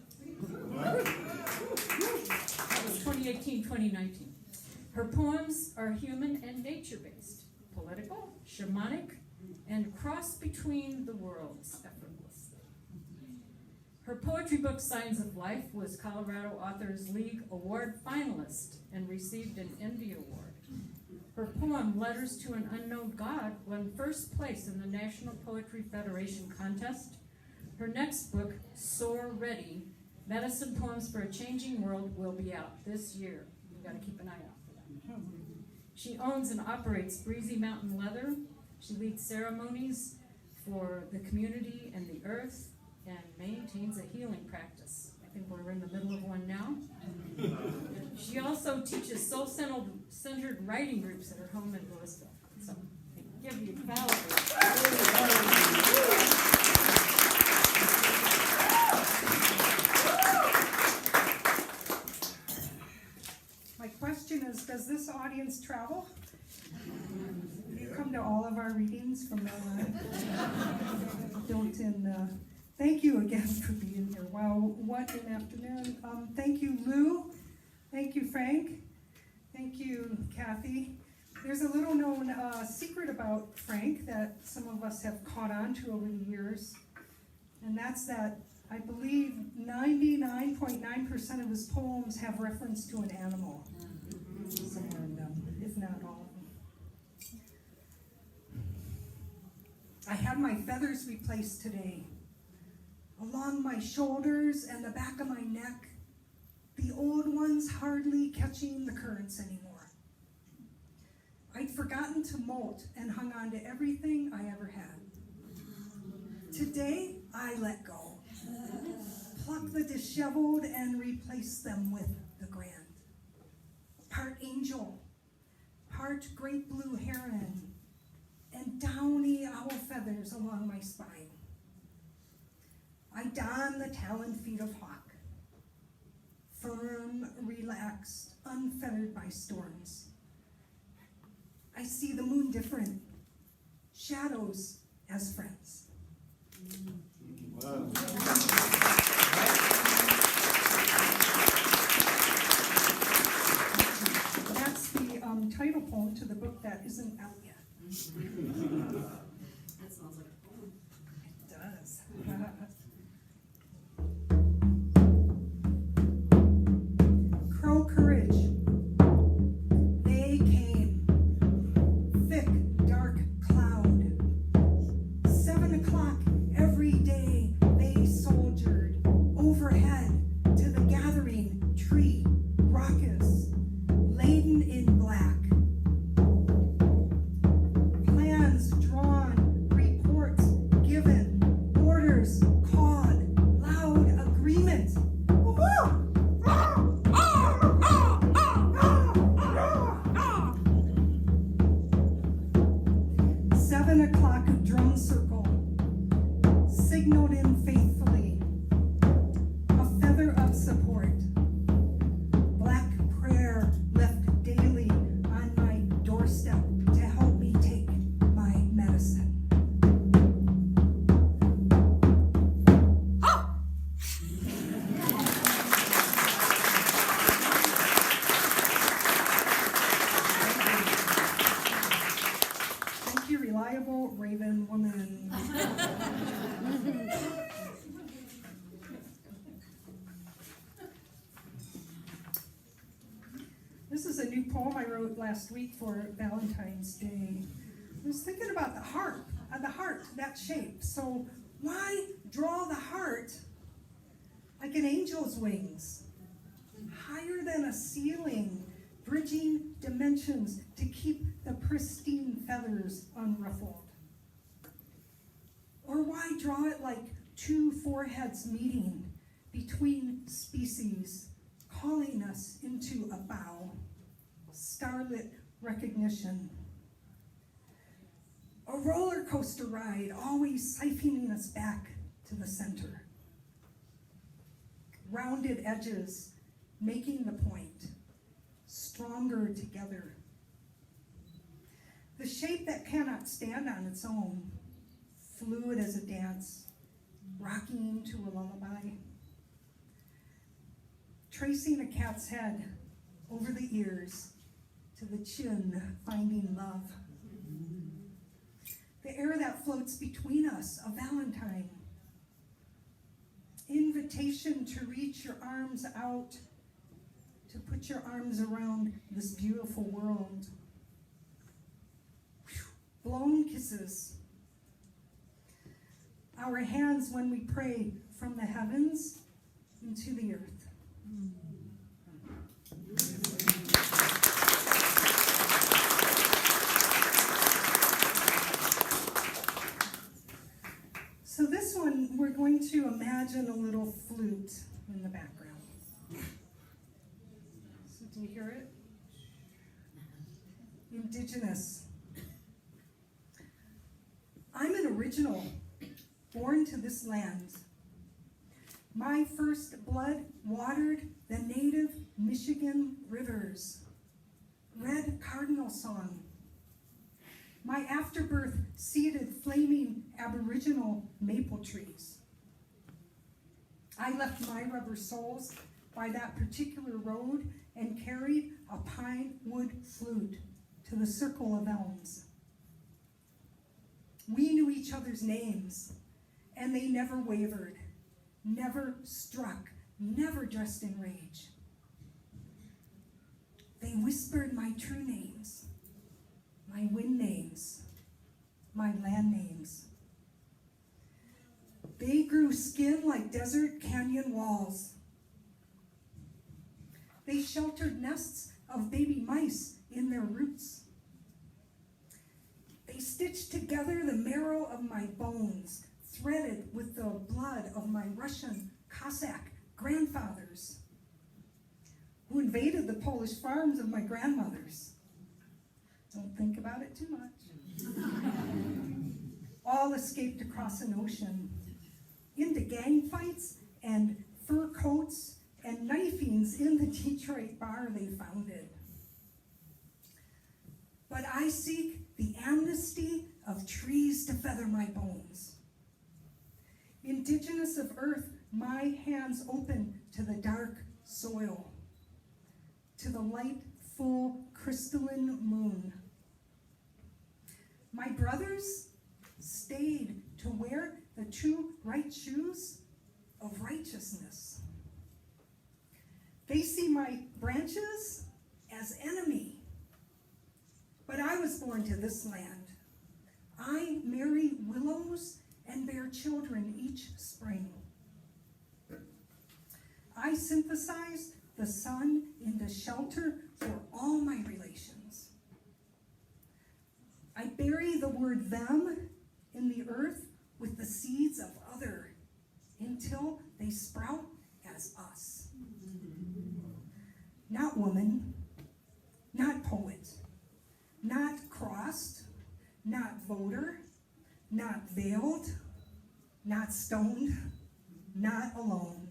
That was 2018-2019. Her poems are human and nature-based, political, shamanic, and cross between the worlds effortlessly. Her poetry book, Signs of Life, was Colorado Authors League Award finalist and received an Envy Award. Her poem, Letters to an Unknown God, won first place in the National Poetry Federation contest. Her next book, Soar Ready, Medicine Poems for a Changing World will be out this year. You gotta keep an eye out for that. She owns and operates Breezy Mountain Leather. She leads ceremonies for the community and the earth and maintains a healing practice. I think we're in the middle of one now. She also teaches soul-centered writing groups at her home in Louisville. So, I give you Valerie. My question is, does this audience travel? You come to all of our readings from now on? Don't thank you again for being here. Wow, what an afternoon. Thank you, Lou. Thank you, Frank. Thank you, Cathy. There's a little known secret about Frank that some of us have caught on to over the years, and that's that I believe 99.9% of his poems have reference to an animal somewhere in them, if not all of them. I had my feathers replaced today. Along my shoulders and the back of my neck, the old ones hardly catching the currents anymore. I'd forgotten to molt and hung on to everything I ever had. Today, I let go. Pluck the disheveled and replace them with the grand. Part angel, part great blue heron, and downy owl feathers along my spine. I don the taloned feet of hawk, firm, relaxed, unfettered by storms. I see the moon different, shadows as friends. Wow. That's the title poem to the book that isn't out yet. That sounds like a poem. It does. Crow courage. They came. Thick, dark cloud. 7 o'clock every day they soldiered overhead to the gathering tree, raucous, laden in black. Plans drawn, reports given, orders called, loud agreement. 7 o'clock drum circle, signaled in faithfully, a feather of support. Black prayer left daily on my doorstep to help me take my medicine. Thank you, reliable raven woman. This is a new poem I wrote last week for Valentine's Day. I was thinking about the heart, that shape. So why draw the heart like an angel's wings, higher than a ceiling, bridging dimensions to keep the pristine feathers unruffled? Or why draw it like two foreheads meeting between species, calling us into a bow, starlit recognition? A roller coaster ride, always siphoning us back to the center. Rounded edges, making the point, stronger together. The shape that cannot stand on its own, fluid as a dance, rocking to a lullaby. Tracing a cat's head over the ears to the chin, finding love. The air that floats between us, a valentine. Invitation to reach your arms out, to put your arms around this beautiful world. Blown kisses. Our hands when we pray from the heavens into the earth. So this one, we're going to imagine a little flute in the background. So do you hear it? Indigenous. I'm an original, born to this land. My first blood watered the native Michigan rivers. Red cardinal song. My afterbirth seeded flaming aboriginal maple trees. I left my rubber soles by that particular road and carried a pine wood flute to the circle of elms. We knew each other's names, and they never wavered, never struck, never dressed in rage. They whispered my true names, my wind names, my land names. They grew skin like desert canyon walls. They sheltered nests of baby mice in their roots. They stitched together the marrow of my bones, threaded with the blood of my Russian Cossack grandfathers, who invaded the Polish farms of my grandmothers. Don't think about it too much. All escaped across an ocean, into gang fights and fur coats and knifings in the Detroit bar they founded. But I seek the amnesty of trees to feather my bones. Indigenous of earth, my hands open to the dark soil, to the light, full, crystalline moon. My brothers stayed to wear the two right shoes of righteousness. They see my branches as enemy. But I was born to this land. I marry willows and bear children each spring. I synthesize the sun into shelter for all my relations. I bury the word them in the earth with the seeds of other until they sprout as us. Not woman, not poet, not crossed, not voter, not veiled, not stoned, not alone.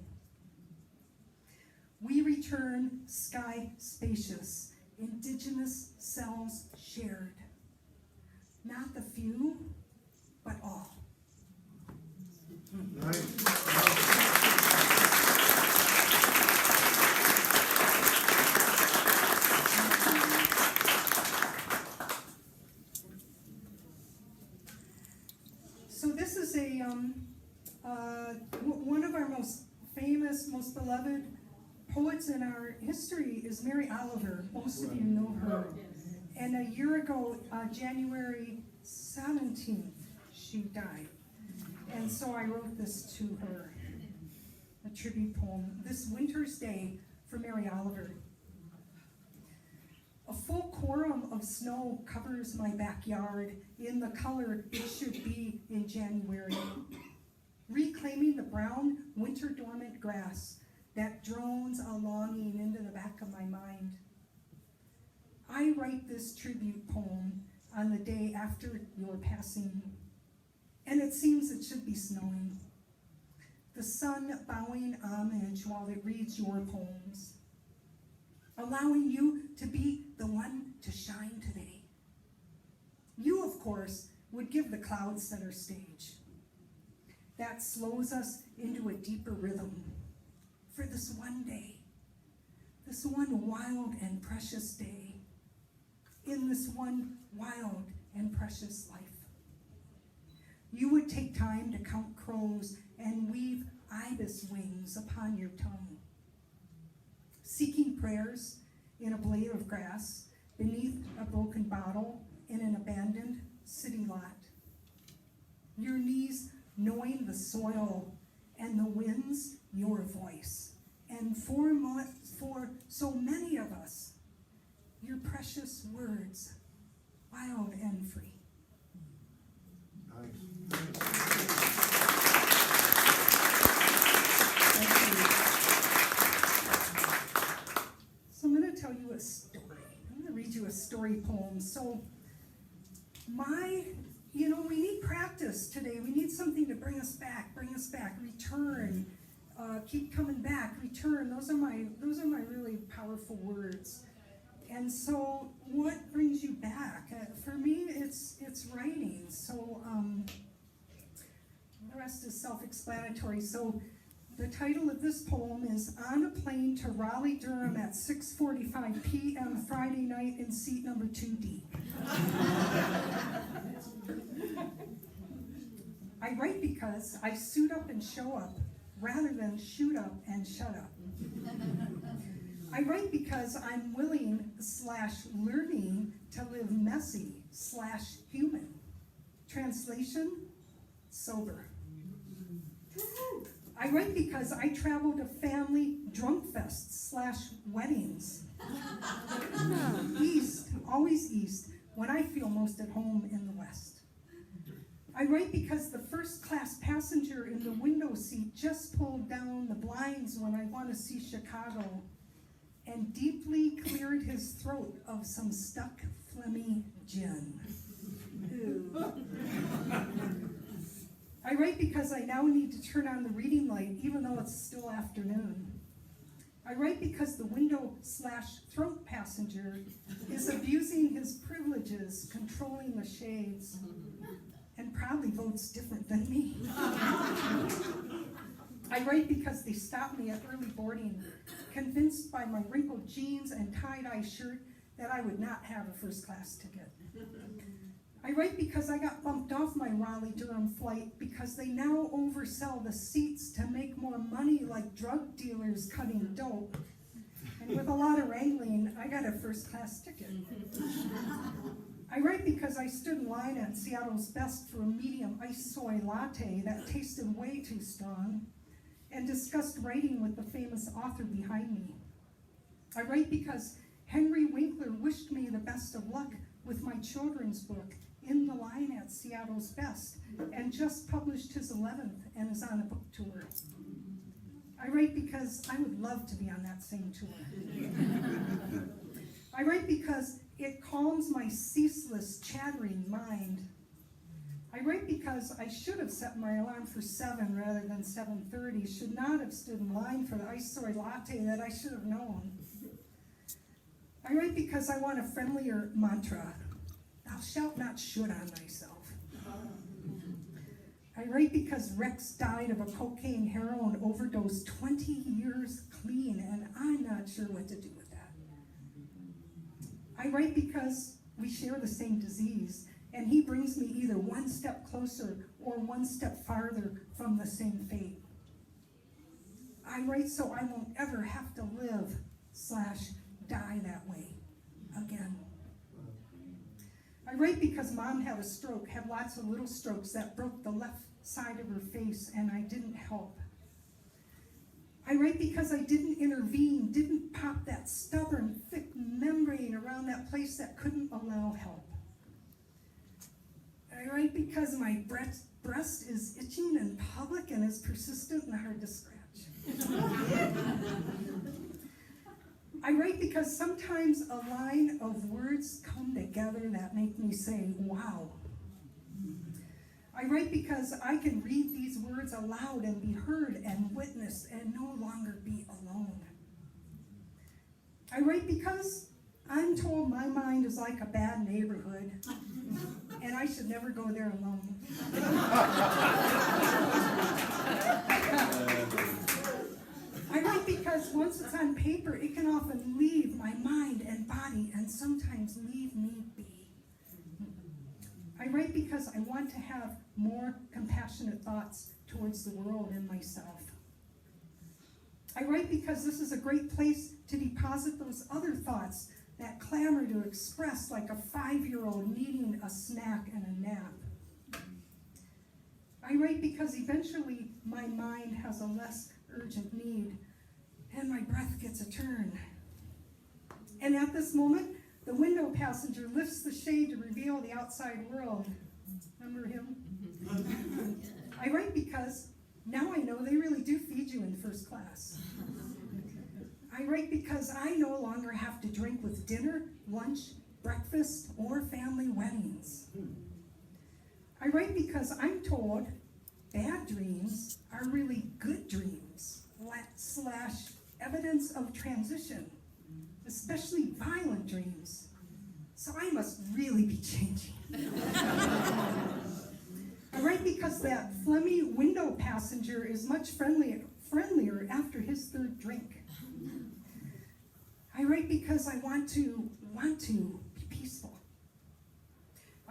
We return sky spacious, indigenous selves shared. Not the few, but all. So this is one of our most famous, most beloved poets in our history is Mary Oliver. Most of you know her. And a year ago, January 17th, she died. And so I wrote this to her, a tribute poem, This Winter's Day for Mary Oliver. A full quorum of snow covers my backyard in the color it should be in January, reclaiming the brown winter dormant grass that drones a longing into the back of my mind. I write this tribute poem on the day after your passing, and it seems it should be snowing. The sun bowing homage while it reads your poems, allowing you to be the one to shine today. You, of course, would give the clouds center stage. That slows us into a deeper rhythm for this one day, this one wild and precious day, in this one wild and precious life. You would take time to count crows and weave ibis wings upon your tongue, seeking prayers in a blade of grass beneath a broken bottle in an abandoned city lot. Your knees knowing the soil and the winds your voice. And for so many of us, your precious words, wild and free. So I'm going to tell you a story. I'm going to read you a story poem. So we need practice today. We need something to bring us back, return, keep coming back, return. Those are my really powerful words. And so what brings you back? For me, it's writing. So the rest is self-explanatory. So the title of this poem is On a Plane to Raleigh, Durham at 6:45 p.m. Friday night in seat number 2D. I write because I suit up and show up rather than shoot up and shut up. I write because I'm willing/learning to live messy/human. Translation, sober. I write because I travel to family drunk fests/weddings. East, always east, when I feel most at home in the west. I write because the first class passenger in the window seat just pulled down the blinds when I want to see Chicago and deeply cleared his throat of some stuck phlegmy gin. Ew. I write because I now need to turn on the reading light even though it's still afternoon. I write because the window/throat passenger is abusing his privileges, controlling the shades, and proudly votes different than me. I write because they stopped me at early boarding, convinced by my wrinkled jeans and tie-dye shirt that I would not have a first-class ticket. I write because I got bumped off my Raleigh-Durham flight because they now oversell the seats to make more money like drug dealers cutting dope. And with a lot of wrangling, I got a first-class ticket. I write because I stood in line at Seattle's Best for a medium iced soy latte that tasted way too strong, and discussed writing with the famous author behind me. I write because Henry Winkler wished me the best of luck with my children's book, In the Line at Seattle's Best, and just published his 11th and is on a book tour. I write because I would love to be on that same tour. I write because it calms my ceaseless, chattering mind. I write because I should have set my alarm for 7 rather than 7:30, should not have stood in line for the iced soy latte that I should have known. I write because I want a friendlier mantra. Thou shalt not should on thyself. I write because Rex died of a cocaine heroin overdose 20 years clean, and I'm not sure what to do with that. I write because we share the same disease, and he brings me either one step closer or one step farther from the same fate. I write so I won't ever have to live/die that way again. I write because Mom had a stroke, had lots of little strokes that broke the left side of her face, and I didn't help. I write because I didn't intervene, didn't pop that stubborn, thick membrane around that place that couldn't allow help. I write because my breast is itching in public and is persistent and hard to scratch. I write because sometimes a line of words come together that make me say, wow. I write because I can read these words aloud and be heard and witnessed and no longer be alone. I write because I'm told my mind is like a bad neighborhood and I should never go there alone. I write because once it's on paper, it can often leave my mind and body and sometimes leave me be. I write because I want to have more compassionate thoughts towards the world and myself. I write because this is a great place to deposit those other thoughts that clamor to express like a 5-year-old needing a snack and a nap. I write because eventually my mind has a less urgent need, and my breath gets a turn. And at this moment, the window passenger lifts the shade to reveal the outside world. Remember him? I write because now I know they really do feed you in first class. I write because I no longer have to drink with dinner, lunch, breakfast, or family weddings. I write because I'm told bad dreams are really good dreams, / evidence of transition, especially violent dreams. So I must really be changing. I write because that phlegmy window passenger is much friendlier after his third drink. I write because I want to be peaceful.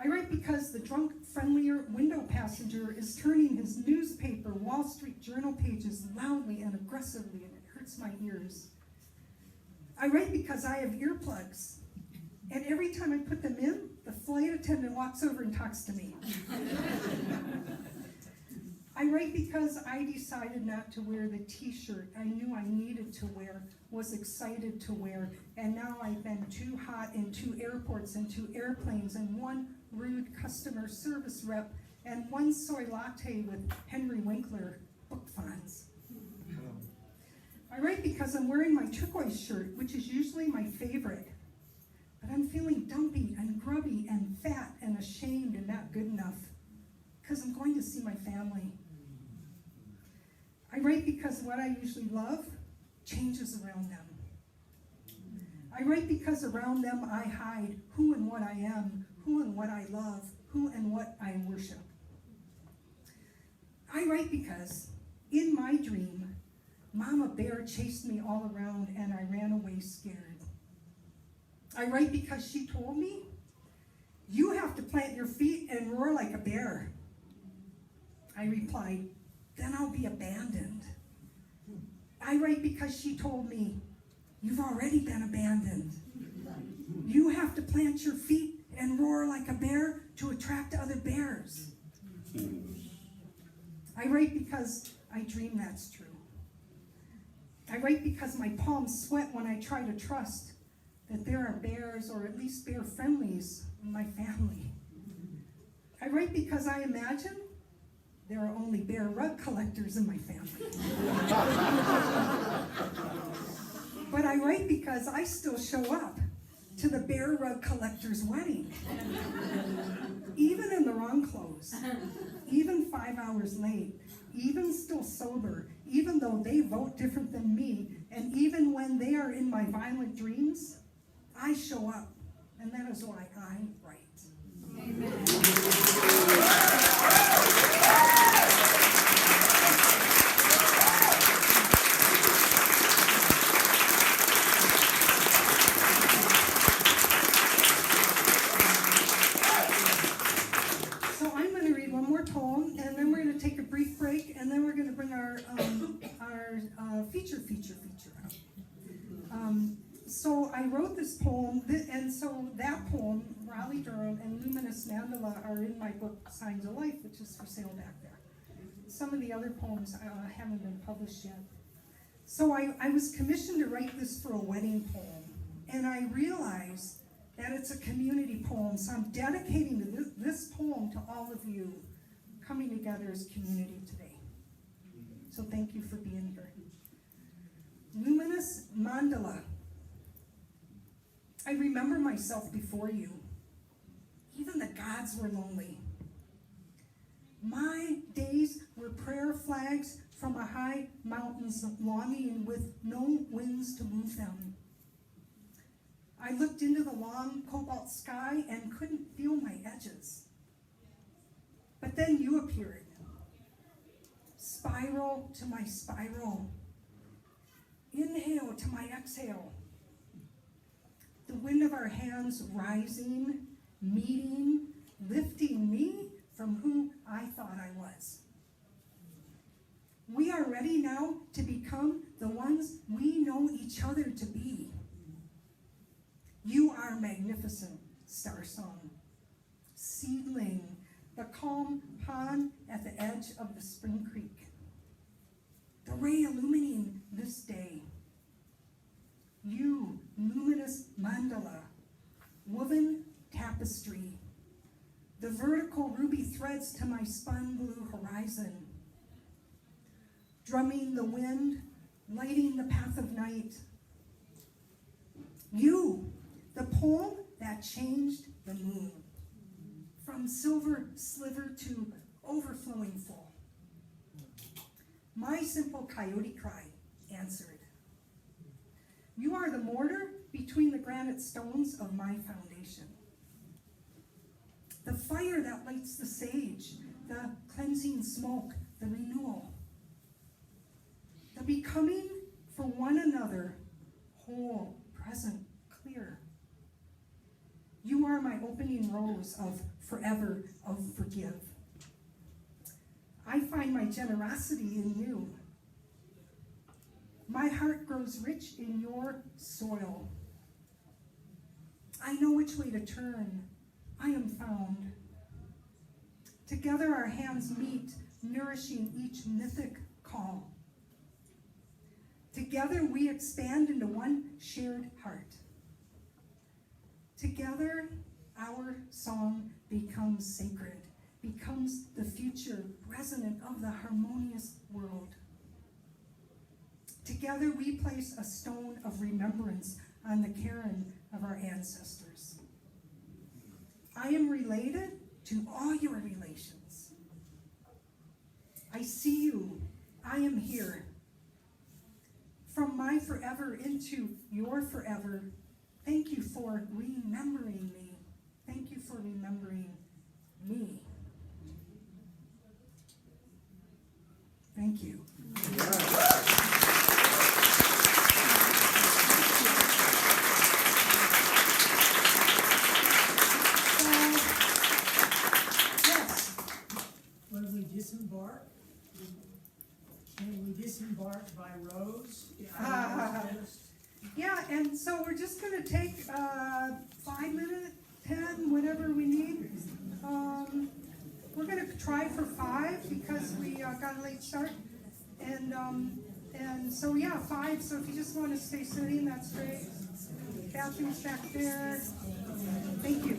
I write because the drunk, friendlier window passenger is turning his newspaper Wall Street Journal pages loudly and aggressively, and it hurts my ears. I write because I have earplugs, and every time I put them in, the flight attendant walks over and talks to me. I write because I decided not to wear the t-shirt I knew I needed to wear, was excited to wear, and now I've been too hot in 2 airports and 2 airplanes and 1 rude customer service rep and 1 soy latte with Henry Winkler book fonts. I write because I'm wearing my turquoise shirt, which is usually my favorite, but I'm feeling dumpy and grubby and fat and ashamed and not good enough because I'm going to see my family. I write because what I usually love changes around them. I write because around them I hide who and what I am, who and what I love, who and what I worship. I write because in my dream, Mama Bear chased me all around and I ran away scared. I write because she told me, you have to plant your feet and roar like a bear. I replied, then I'll be abandoned. I write because she told me, you've already been abandoned. You have to plant your feet and roar like a bear to attract other bears. I write because I dream that's true. I write because my palms sweat when I try to trust that there are bears, or at least bear friendlies, in my family. I write because I imagine there are only bear rug collectors in my family. But I write because I still show up to the bear rug collector's wedding. Even in the wrong clothes, even 5 hours late, even still sober, even though they vote different than me, and even when they are in my violent dreams, I show up, and that is why I write. Amen. So I'm going to read one more poem, and then we're going to take a brief break, and then we're going to bring our feature out. So I wrote this poem, and so that poem, Raleigh Durham and Luminous Mandala, are in my book, Signs of Life, which is for sale back there. Some of the other poems haven't been published yet. So I was commissioned to write this for a wedding poem, and I realized that it's a community poem, so I'm dedicating this poem to all of you coming together as community today. So thank you for being here. Luminous Mandala. I remember myself before you. Even the gods were lonely. My days were prayer flags from a high mountains, longing with no winds to move them. I looked into the long cobalt sky and couldn't feel my edges. But then you appeared. Spiral to my spiral. Inhale to my exhale. The wind of our hands rising, meeting, lifting me from who I thought I was. We are ready now to become the ones we know each other to be. You are magnificent, star song. Seedling, the calm pond at the edge of the spring creek. the ray illumining this day. You, luminous mandala, woven tapestry, the vertical ruby threads to my spun blue horizon, drumming the wind, lighting the path of night. You, the poem that changed the moon, from silver sliver to overflowing full. My simple coyote cry answered. You are the mortar between the granite stones of my foundation. The fire that lights the sage, the cleansing smoke, the renewal. The becoming for one another, whole, present, clear. You are my opening rose of forever, of forgive. I find my generosity in you. My heart grows rich in your soil. I know which way to turn. I am found. Together our hands meet, nourishing each mythic call. Together we expand into one shared heart. Together our song becomes sacred, becomes the future resonant of the harmonious world. Together we place a stone of remembrance on the cairn of our ancestors. I am related to all your relations. I see you. I am here. From my forever into your forever, thank you for remembering me. Thank you for remembering me. Thank you. Yes. When we disembark, can we disembark by rows? Yeah, and so we're just gonna take 5 minutes, 10, whatever we need. We're gonna try for 5 because we got a late start. And so yeah, 5, so if you just wanna stay sitting, that's great. Cathy's back there. Thank you.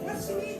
What's you need?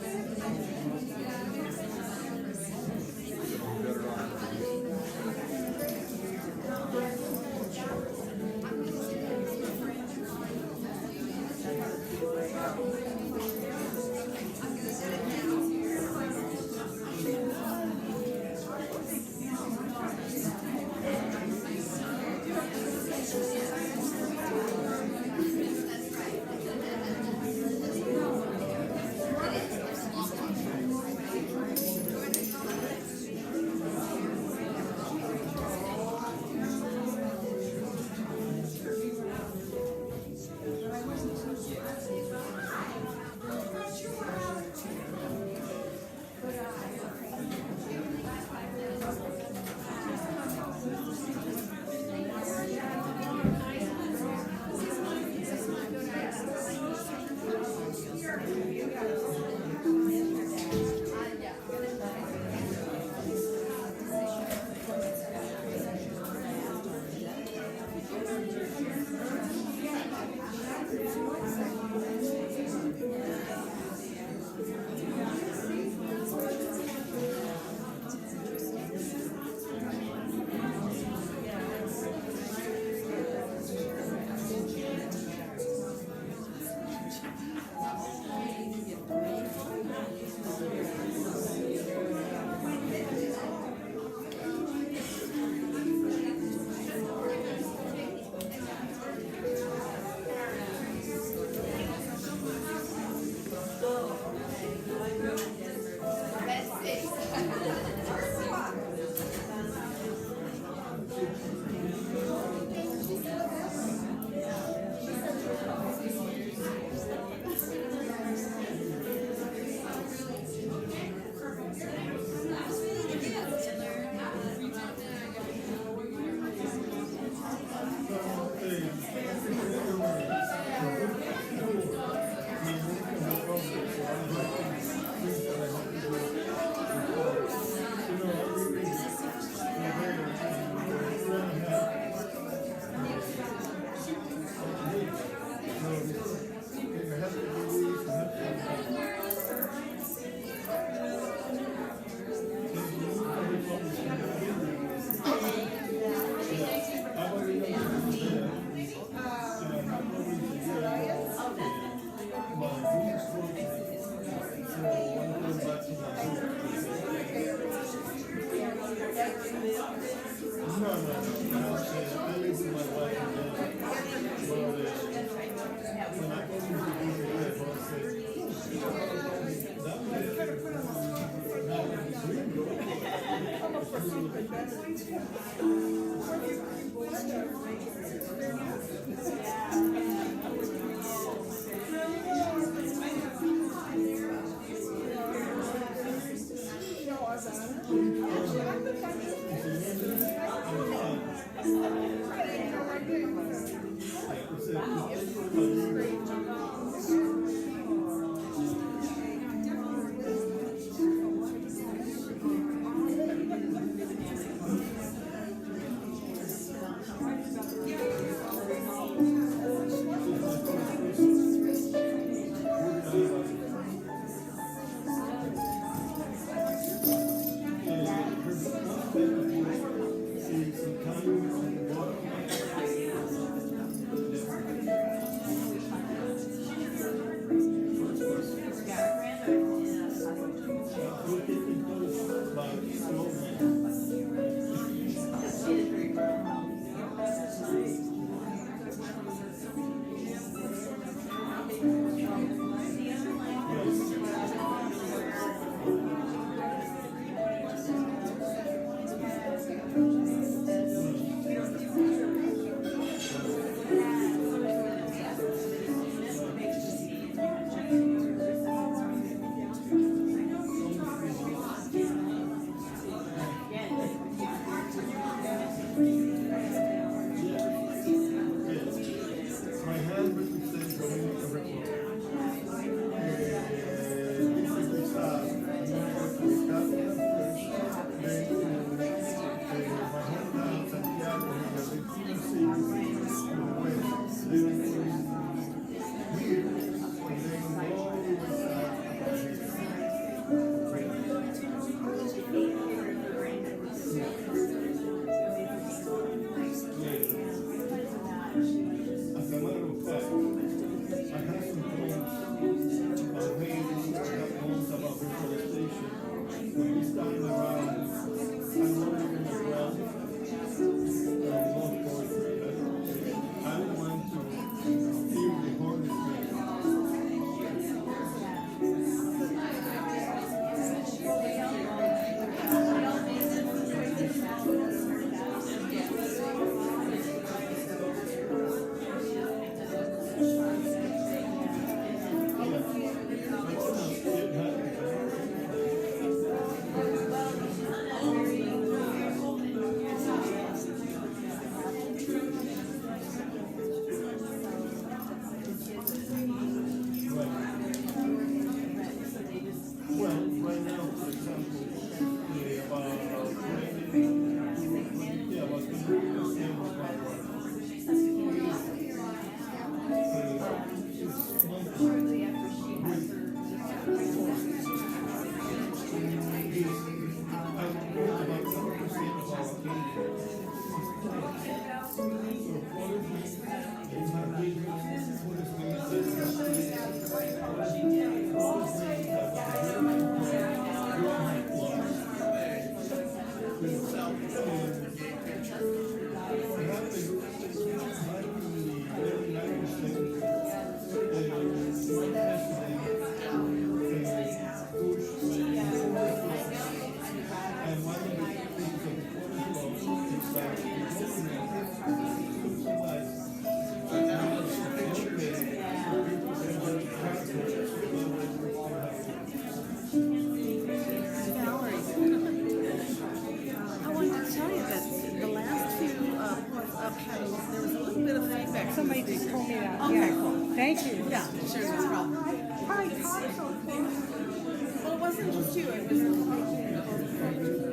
had there was a little bit of feedback. Somebody just told me that, Okay, yeah. cool. Thank you. Yeah, sure, no problem. Hi, Casper. Well, it wasn't just you, it was